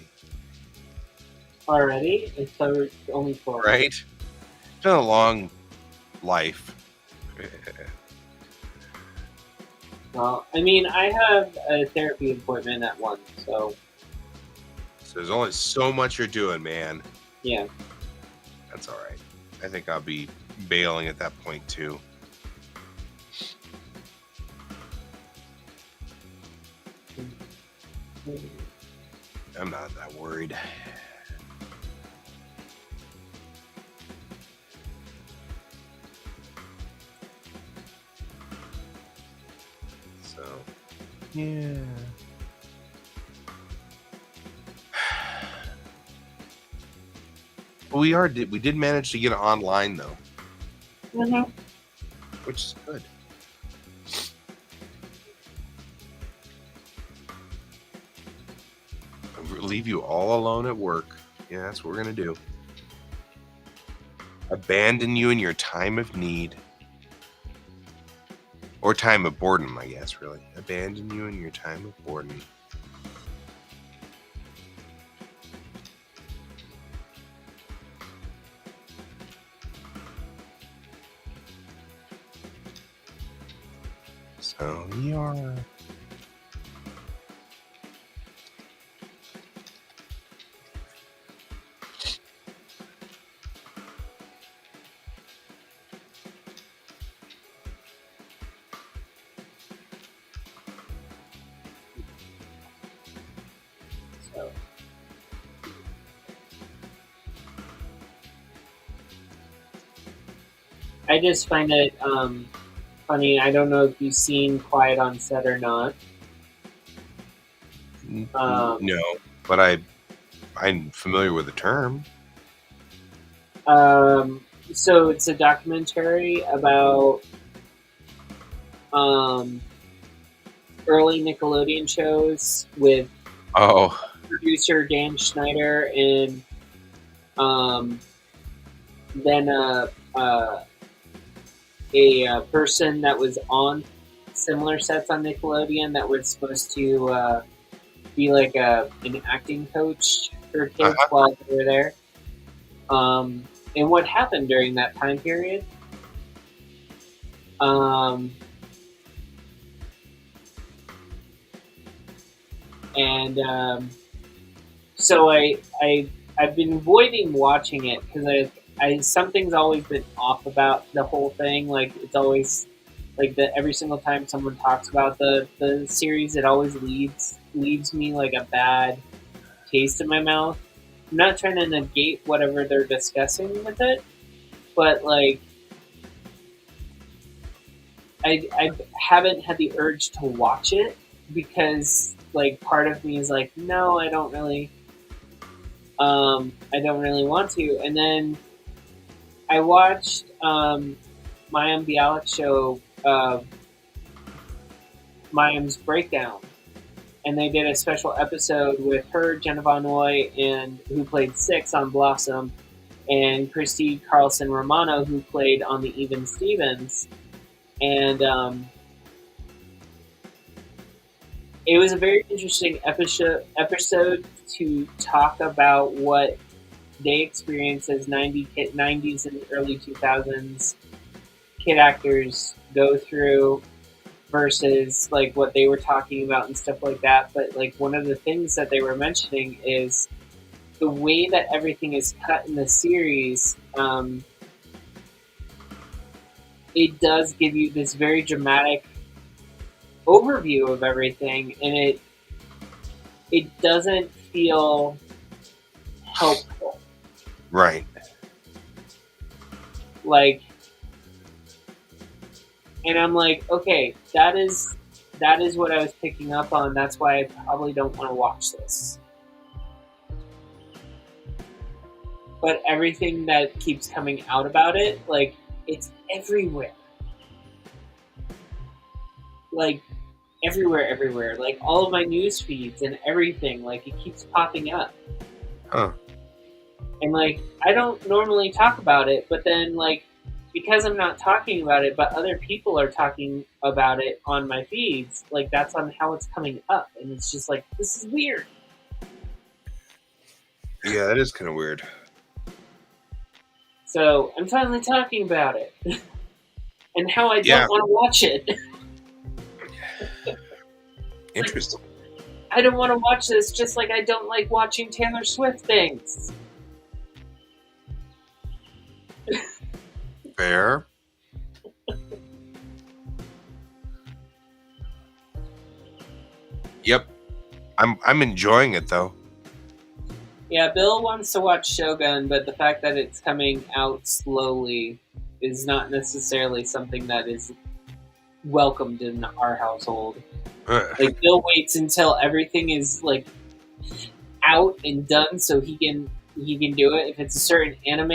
already? It's only 4. right? It's been a long life. Well, I mean, I have a therapy appointment at 1, so So there's only so much you're doing, man. yeah. That's all right. I think I'll be bailing at that point too. I'm not that worried. So, yeah. We did manage to get it online though, Mm-hmm. which is good. Leave you all alone at work. Yeah, that's what we're gonna do. Abandon you in your time of need. Or time of boredom, I guess, really. Abandon you in your time of boredom. So we are. So, I just find it funny. I don't know if you've seen Quiet on Set or not. No, but I'm familiar with the term. So it's a documentary about early Nickelodeon shows with Oh, producer Dan Schneider and then a person that was on similar sets on Nickelodeon that was supposed to be like an acting coach for kids while they were there. And what happened during that time period? And so I've been avoiding watching it because I something's always been off about the whole thing. Like it's always like that every single time someone talks about the series, it always leaves me like a bad taste in my mouth. I'm not trying to negate whatever they're discussing with it, but like I haven't had the urge to watch it because like part of me is like no, I don't really want to. And then I watched Mayim Bialik's show, Mayim's Breakdown, and they did a special episode with her, Jenna Von Noy, and who played Six on Blossom, and Christy Carlson Romano, who played on the Even Stevens. And it was a very interesting episode to talk about what they experienced as 90s and early 2000s kid actors go through versus like what they were talking about and stuff like that. But like one of the things that they were mentioning is the way that everything is cut in the series. It does give you this very dramatic overview of everything, and it doesn't feel helpful. right. Like, and I'm like, okay, that is what I was picking up on. That's why I probably don't want to watch this. But everything that keeps coming out about it, like, it's everywhere. Like, everywhere. Like, all of my news feeds and everything, like, it keeps popping up. Huh. And, like, I don't normally talk about it, but then, like, because I'm not talking about it, but other people are talking about it on my feeds, like, that's on how it's coming up. And it's just like, this is weird. Yeah, that is kind of weird. So I'm finally talking about it. And how I don't Yeah. want to watch it. Interesting. I don't want to watch this just like I don't like watching Taylor Swift things. Fair. Yep. I'm enjoying it though. Yeah, Bill wants to watch Shogun, but the fact that it's coming out slowly is not necessarily something that is welcomed in our household. Like, Bill waits until everything is like out and done so he can do it. If it's a certain anime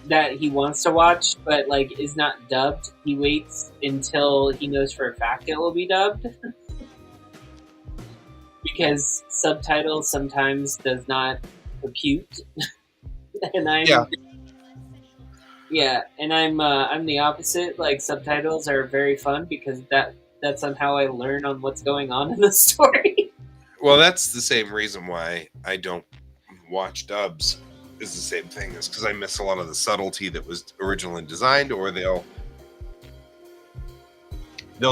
that he wants to watch but like is not dubbed, he waits until he knows for a fact it will be dubbed. Because subtitles sometimes does not compute. And I'm I'm the opposite. Like, subtitles are very fun because that's on how I learn on what's going on in the story. Well, that's the same reason why I don't watch dubs. Is the same thing, is because I miss a lot of the subtlety that was originally designed, or they'll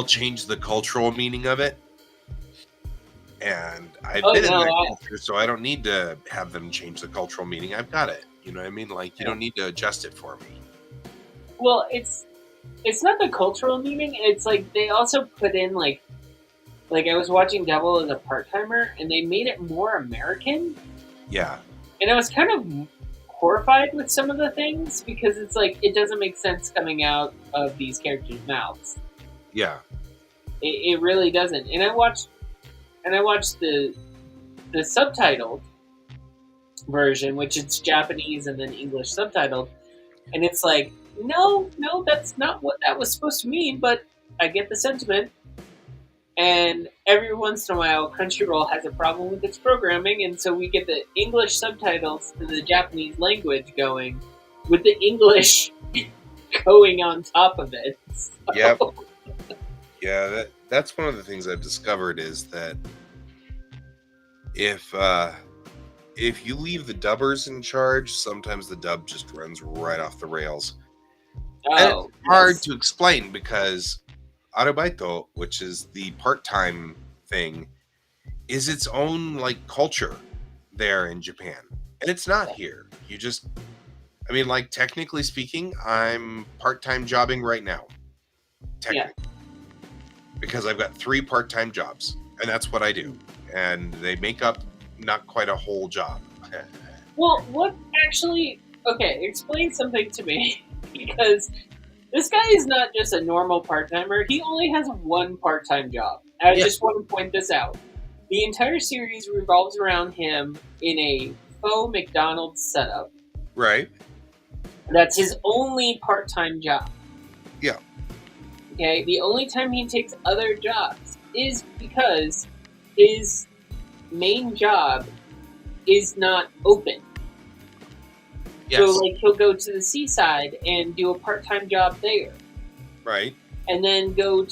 change the cultural meaning of it. And I've been in that culture, so I don't need to have them change the cultural meaning. I've got it. You know what I mean? Like, you don't need to adjust it for me. Well, it's not the cultural meaning. It's like they also put in like I was watching Devil as a part-timer, and they made it more American. Yeah. And I was kind of horrified with some of the things because it's like it doesn't make sense coming out of these characters' mouths. Yeah. It really doesn't. And I watched the subtitled version, which it's Japanese and then English subtitled, and it's like, no, that's not what that was supposed to mean, but I get the sentiment. And every once in a while, Crunchyroll has a problem with its programming, and so we get the English subtitles to the Japanese language going, with the English going on top of it. So. Yep. Yeah, that's one of the things I've discovered is that if you leave the dubbers in charge, sometimes the dub just runs right off the rails. And it's hard to explain because Arubaito, which is the part-time thing, is its own like culture there in Japan. And it's not here. Like, technically speaking, I'm part-time jobbing right now. Technically. Yeah. Because I've got 3 part-time jobs, and that's what I do. And they make up not quite a whole job. Well, what actually... Okay, explain something to me. Because this guy is not just a normal part-timer. He only has 1 part-time job. I just want to point this out. The entire series revolves around him in a faux McDonald's setup. Right. That's his only part-time job. Yeah. Okay? The only time he takes other jobs is because his main job is not open. Yes. So, like, he'll go to the seaside and do a part-time job there. Right. And then go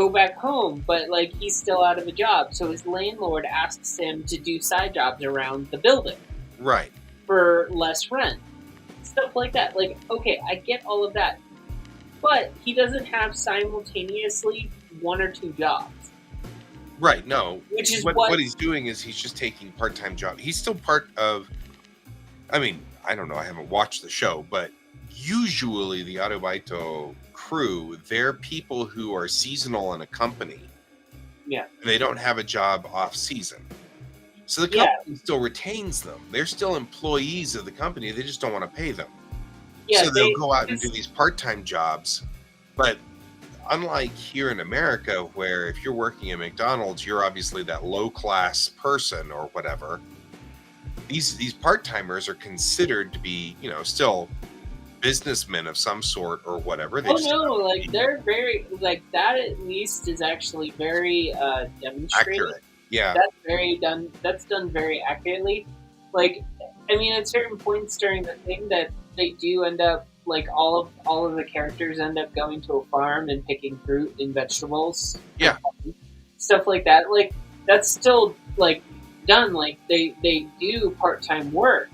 back home, but, like, he's still out of a job. So his landlord asks him to do side jobs around the building. Right. For less rent. Stuff like that. Like, okay, I get all of that. But he doesn't have simultaneously 1 or 2 jobs. Right, no. Which is what he's doing is he's just taking part-time job. He's still part of... I don't know, I haven't watched the show, but usually the Arubaito crew, they're people who are seasonal in a company. Yeah. They don't have a job off-season. So the Yeah. company still retains them. They're still employees of the company. They just don't want to pay them. Yeah, So they'll go out and do these part-time jobs. But unlike here in America, where if you're working at McDonald's, you're obviously that low-class person or whatever. These part-timers are considered to be, still businessmen of some sort or whatever. They Oh just no, have to like be they're very like that. At least is actually very demonstrated. accurate. Yeah. That's done very accurately. Like, I mean, at certain points during the thing that they do end up like all of the characters end up going to a farm and picking fruit and vegetables. Yeah. Stuff like that. Like that's still like done. Like they do part-time work,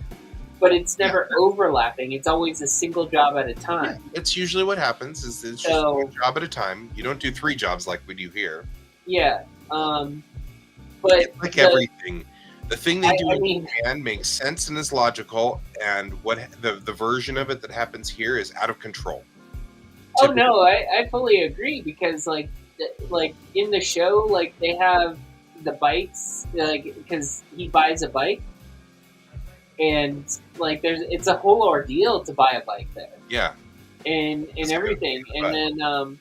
but it's never overlapping. It's always a single job at a time. Yeah, it's usually what happens is it's just So- one job at a time. You don't do 3 jobs like we do here. Yeah. But It's like everything. The thing they do I in mean- Japan makes sense and is logical, and what the version of it that happens here is out of control. Oh no, I fully agree because like in the show, like they have the bikes, like because he buys a bike, and like it's a whole ordeal to buy a bike there, Yeah, and That's everything, good, and then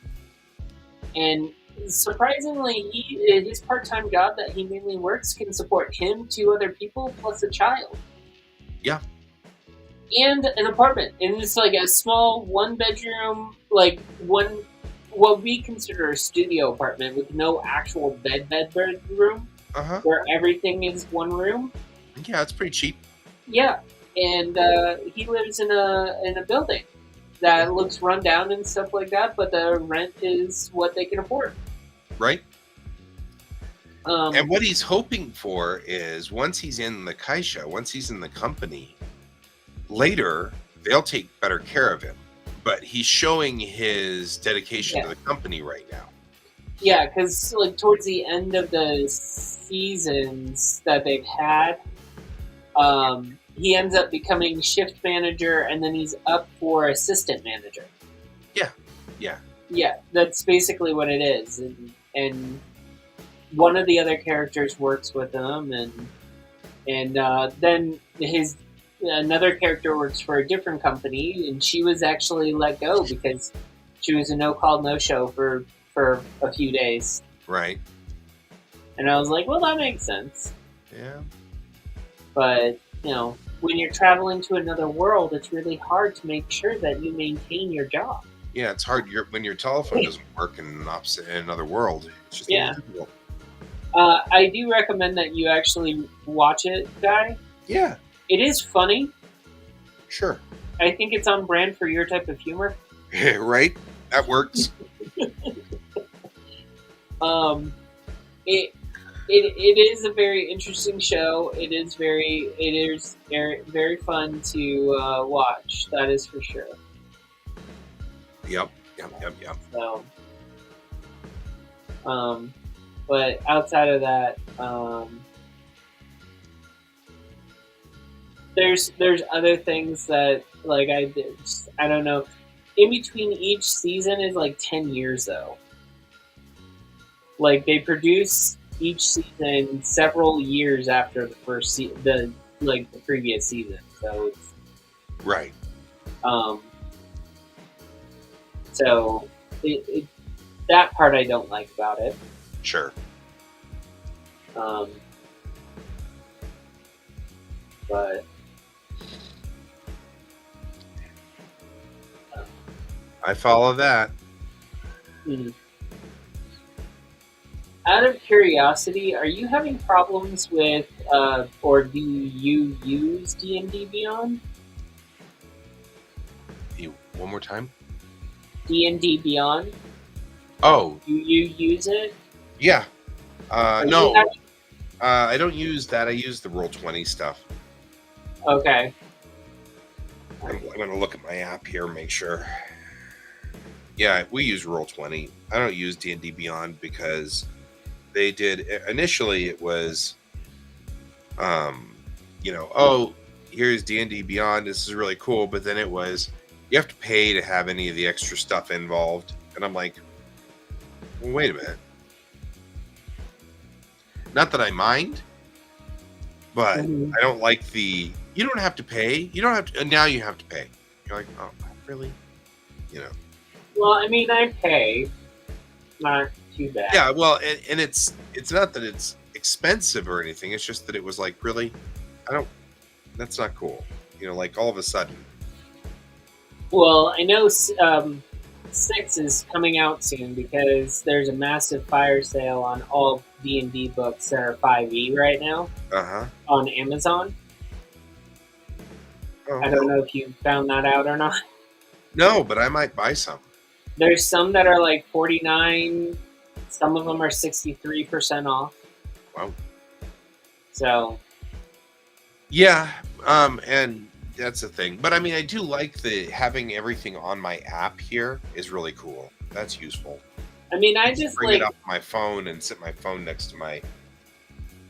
and surprisingly, his part-time job that he mainly works can support him, 2 other people, plus a child. Yeah. And an apartment, and it's like a small 1-bedroom, like what we consider a studio apartment with no actual bedroom, where everything is one room. Yeah, it's pretty cheap. Yeah, and he lives in a building that looks run down and stuff like that, but the rent is what they can afford. Right? Um, And what he's hoping for is once he's in the kaisha, once he's in the company, later they'll take better care of him. But he's showing his dedication to the company right now. Yeah, because like towards the end of the seasons that they've had, he ends up becoming shift manager, and then he's up for assistant manager. Yeah, that's basically what it is, and one of the other characters works with him, and then another character works for a different company, and she was actually let go because she was a no-call, no-show for a few days. Right. And I was like, well, that makes sense. Yeah. But, when you're traveling to another world, it's really hard to make sure that you maintain your job. Yeah, it's hard when your telephone doesn't work in another world. It's just difficult. I do recommend that you actually watch it, Guy. Yeah. It is funny. Sure. I think it's on brand for your type of humor. Right? That works. It is a very interesting show. It is very very fun to watch. That is for sure. Yep. So, but outside of that, there's other things that like I did. I don't know. In between each season is like 10 years though. Like they produce each season several years after the first the previous season. So it's right. So that part I don't like about it. Sure. But I follow that. Out of curiosity, are you having problems with, or do you use D&D Beyond? One more time? D&D Beyond? Oh. Do you use it? Yeah. No. Having... I don't use that. I use the Roll20 stuff. Okay. I'm going to look at my app here and make sure. Yeah, we use Roll20. I don't use D&D Beyond because they did... Initially, it was, oh, here's D&D Beyond. This is really cool. But then it was, you have to pay to have any of the extra stuff involved. And I'm like, well, wait a minute. Not that I mind, But Mhm. I don't like the. You don't have to pay. You don't have to. And now you have to pay. You're like, oh, really? You know. Well, I mean, I pay. Not too bad. Yeah. Well, and it's not that it's expensive or anything. It's just that it was like, really, I don't. That's not cool. You know, like all of a sudden. Well, I know 6 is coming out soon because there's a massive fire sale on all D&D books that are 5e right now Uh-huh. on Amazon. Oh, I don't know if you found that out or not. no, but I might buy some. There's some that are like 49, some of them are 63% off. Wow. So, Yeah, and that's the thing. But I mean, I do like the having everything on my app here is really cool. That's useful. I mean, I just Bring like it up on my phone and sit my phone next to my.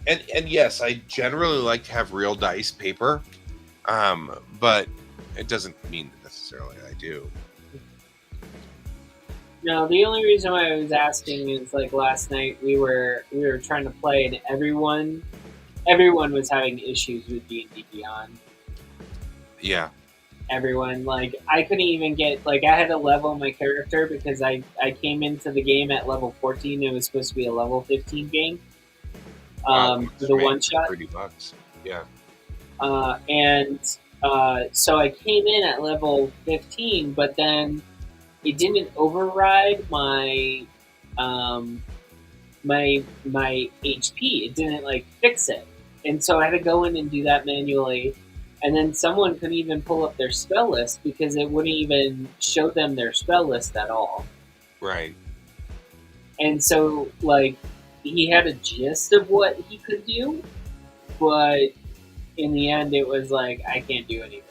And yes, I generally like to have real dice paper, but it doesn't mean necessarily I do. no. The only reason why I was asking is like last night we were trying to play and everyone was having issues with D&D Beyond. Yeah. Everyone, like, I couldn't even get, like, I had to level my character because I came into the game at level 14. It was supposed to be a level 15 game. Wow, For the one shot. $30. Yeah. So I came in at level 15, but then it didn't override my my HP. It didn't like fix it, and so I had to go in and do that manually. And then someone couldn't even pull up their spell list because it wouldn't even show them their spell list at all. Right. And so, like, he had a gist of what he could do, but in the end, it was like, I can't do anything.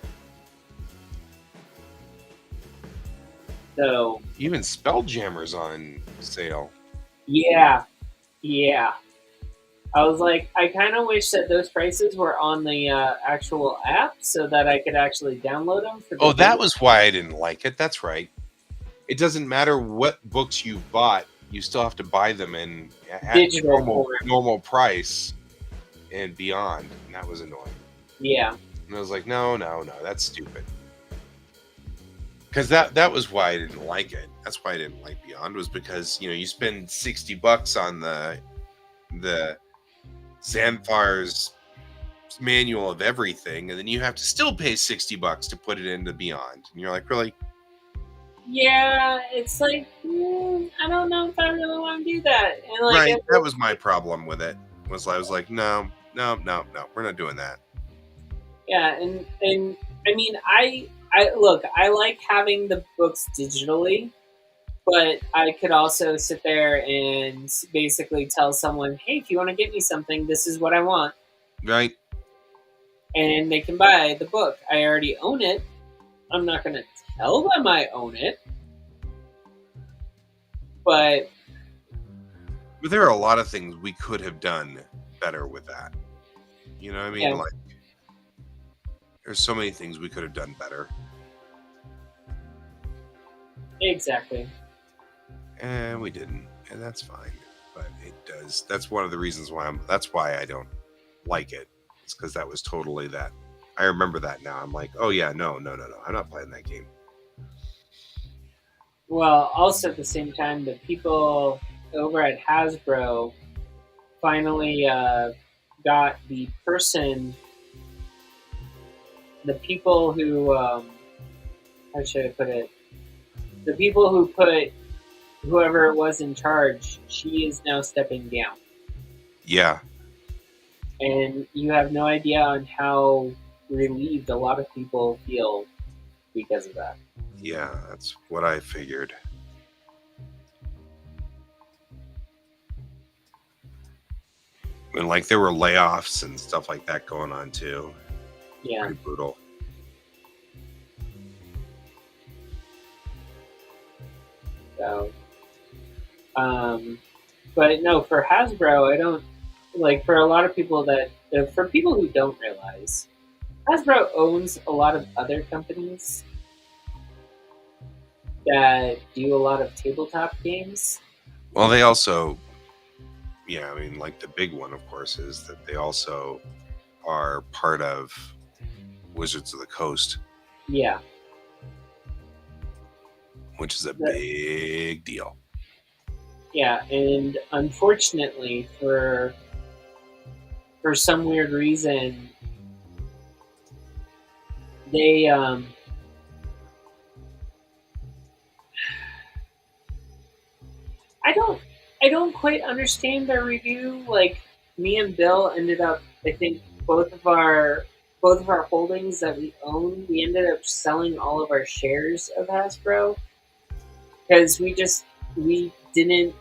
So, Even Spelljammer's on sale. yeah. I was like, I kind of wish that those prices were on the actual app so that I could actually download them. Oh, that was why I didn't like it. That's right. It doesn't matter what books you bought; you still have to buy them in at digital normal price and beyond. And that was annoying. Yeah. And I was like, no, that's stupid. Because that was why I didn't like it. That's why I didn't like Beyond, was because you spend $60 on the Xanthar's manual of everything, and then you have to still pay $60 to put it into Beyond, and you're like, really? Yeah, it's like I don't know if I really want to do that. And like, right, that was my problem with it. I was like, no, we're not doing that. Yeah, and I mean, I look, I like having the books digitally, but I could also sit there and basically tell someone, hey, if you want to get me something, this is what I want. Right. And they can buy the book. I already own it. I'm not going to tell them I own it. But there are a lot of things we could have done better with that. You know what I mean? Yeah. Like, there's so many things we could have done better. Exactly. And we didn't. And that's fine. But it does. That's one of the reasons why that's why I don't like it. It's because that was totally that. I remember that now. I'm like, oh yeah, no. I'm not playing that game. Well, also at the same time, the people over at Hasbro finally got the people who, how should I put it? The people who put whoever it was in charge, she is now stepping down. Yeah. And you have no idea on how relieved a lot of people feel because of that. Yeah, that's what I figured. And like there were layoffs and stuff like that going on too. Yeah. Pretty brutal. So, but no, for Hasbro, I don't like. For a lot of people for people who don't realize, Hasbro owns a lot of other companies that do a lot of tabletop games. Well, they also, yeah, I mean, like the big one, of course, is that they also are part of Wizards of the Coast, Yeah. which is a big deal. Yeah, and unfortunately, for some weird reason, they I don't quite understand their review. Like, me and Bill ended up, I think both of our holdings that we own, we ended up selling all of our shares of Hasbro because we didn't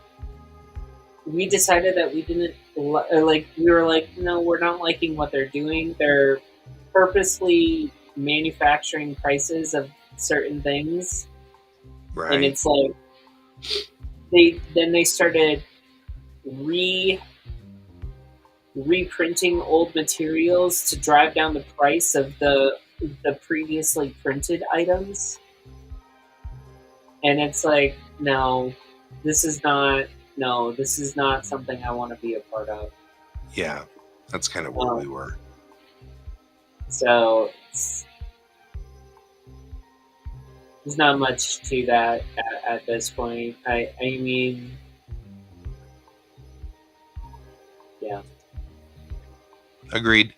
we decided that we didn't like, we were like, no, we're not liking what they're doing. They're purposely manufacturing prices of certain things, Right. and it's like they started reprinting old materials to drive down the price of the previously printed items, and it's like, this is not this is not something I want to be a part of. Yeah, that's kind of where we were. So there's not much to that at this point. I mean, yeah. Agreed.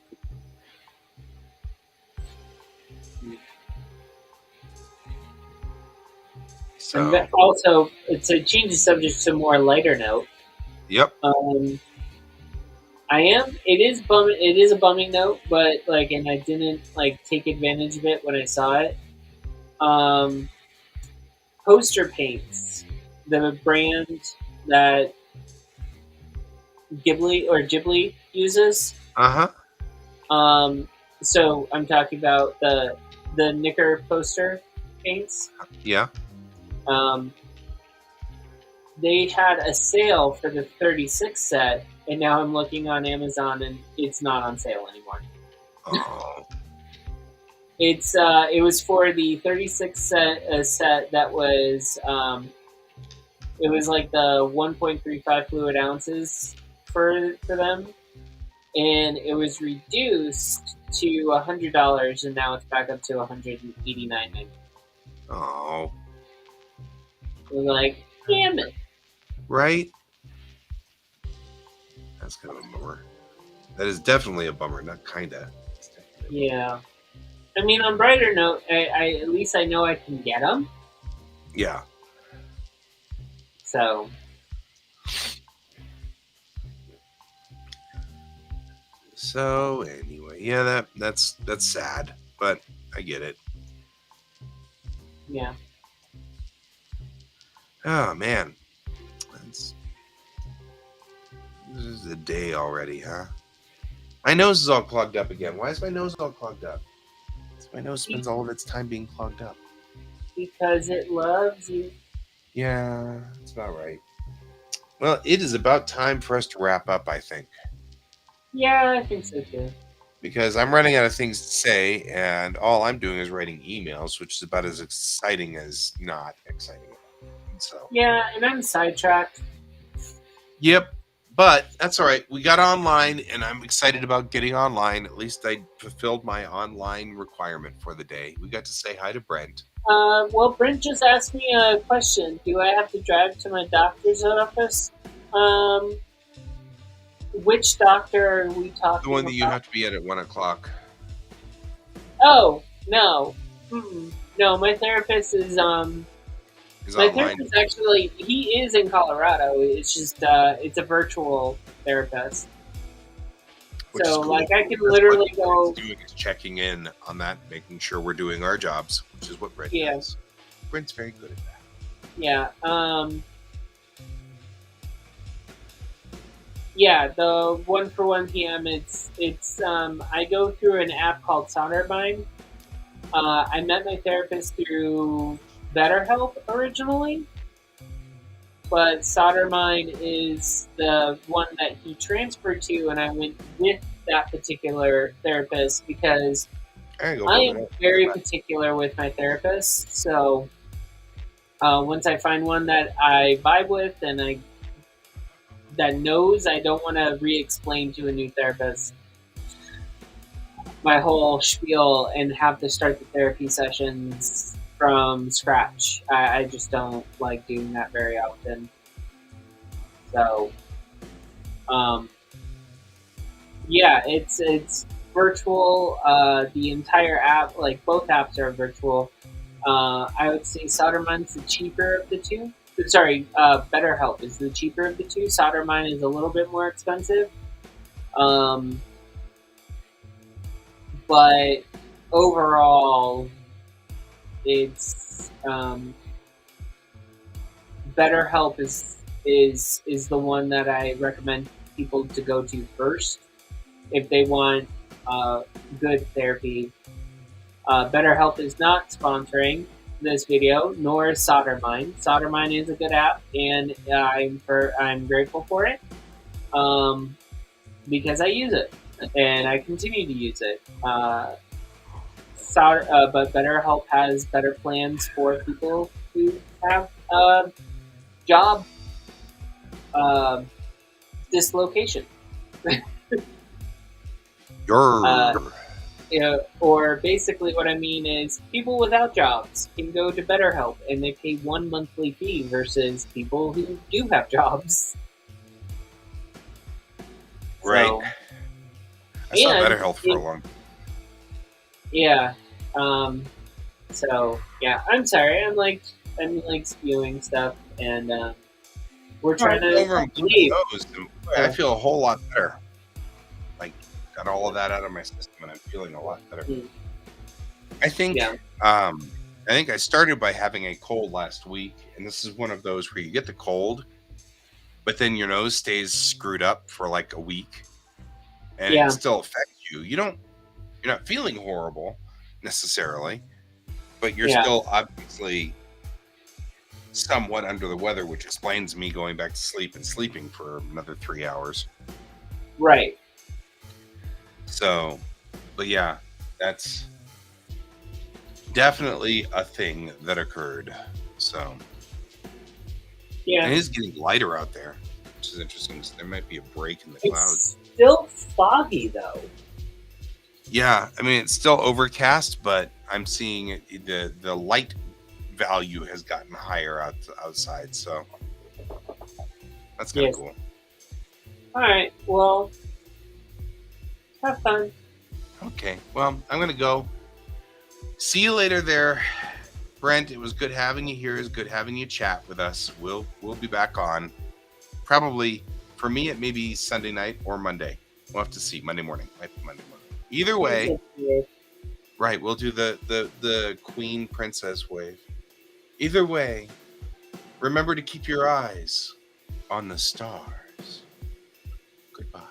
So And also, to change the subject to a more lighter note. Yep. It is a bumming note, but like, and I didn't like take advantage of it when I saw it. Poster Paints, the brand that Ghibli uses. So I'm talking about the Knicker poster paints. Yeah. They had a sale for the 36 set, and now I'm looking on Amazon, and it's not on sale anymore. Oh. It was for the 36 set that was it was like the 1.35 fluid ounces for them, and it was reduced to $100, and now it's back up to $189.90. Oh. We're like, damn it! Right? That's kind of a bummer. That is definitely a bummer, not kinda. Yeah. I mean, on brighter note, I at least I know I can get them. Yeah. So. So anyway, yeah, that's sad, but I get it. Yeah. Oh man, this is a day already, huh? My nose is all clogged up again. Why is my nose all clogged up? My nose spends all of its time being clogged up. Because it loves you. Yeah, that's about right. Well, it is about time for us to wrap up, I think. Yeah, I think so too. Because I'm running out of things to say, and all I'm doing is writing emails, which is about as exciting as not exciting. So. Yeah, and I'm sidetracked. Yep, but that's all right. We got online, and I'm excited about getting online. At least I fulfilled my online requirement for the day. We got to say hi to Brent. Well, Brent just asked me a question. Do I have to drive to my doctor's office? Which doctor are we talking about? The one that you have to be at 1 o'clock. Oh, no. No, my therapist is, my therapist actually, he is in Colorado. It's just, it's a virtual therapist. Which so, is cool. like, I can literally go... Doing is checking in on that, making sure we're doing our jobs, which is what Brent does. Brent's very good at that. Yeah, yeah, the 1-for-1 PM, it's I go through an app called Soldermine. I met my therapist through BetterHelp originally, but Soldermine is the one that he transferred to, and I went with that particular therapist because I am very particular with my therapist. So once I find one that I vibe with and that knows, I don't want to re-explain to a new therapist. my whole spiel and have to start the therapy sessions from scratch. I just don't like doing that very often. So, um, yeah, it's virtual. The entire app, like both apps, are virtual. I would say Soldermine's the cheaper of the two. Sorry, BetterHelp is the cheaper of the two. Soldermine is a little bit more expensive. Um, but overall, it's BetterHelp is the one that I recommend people to go to first if they want good therapy. BetterHelp is not sponsoring this video, nor is Soldermine. Soldermine is a good app, and I'm grateful for it because I use it and I continue to use it. But BetterHelp has better plans for people who have job uh, dislocation. Uh, Grr. or basically, what I mean is people without jobs can go to BetterHelp and they pay one monthly fee versus people who do have jobs. Right. So, I saw and BetterHelp for a long time. yeah, so yeah, I'm sorry. I'm like spewing stuff, and we're trying to leave. I feel a whole lot better. Like, got all of that out of my system, and I'm feeling a lot better. I think. Yeah. I think I started by having a cold last week, and this is one of those where you get the cold, but then your nose stays screwed up for like a week, and Yeah. it still affects you. You're not feeling horrible necessarily, but you're Yeah. still obviously somewhat under the weather, which explains me going back to sleep and sleeping for another 3 hours. Right. So, but yeah, that's definitely a thing that occurred. So, Yeah. and it is getting lighter out there, which is interesting. So there might be a break in the clouds. It's still foggy though. Yeah, I mean it's still overcast, but I'm seeing the light value has gotten higher outside, so that's kind of cool. All right, well, have fun. Okay, well, I'm gonna go. See you later, there, Brent. It was good having you here. It's good having you chat with us. We'll be back on. Probably for me, it may be Sunday night or Monday. We'll have to see. Monday morning. Might be Monday morning. Either way, right? We'll do the Queen Princess wave. Either way, remember to keep your eyes on the stars. Goodbye.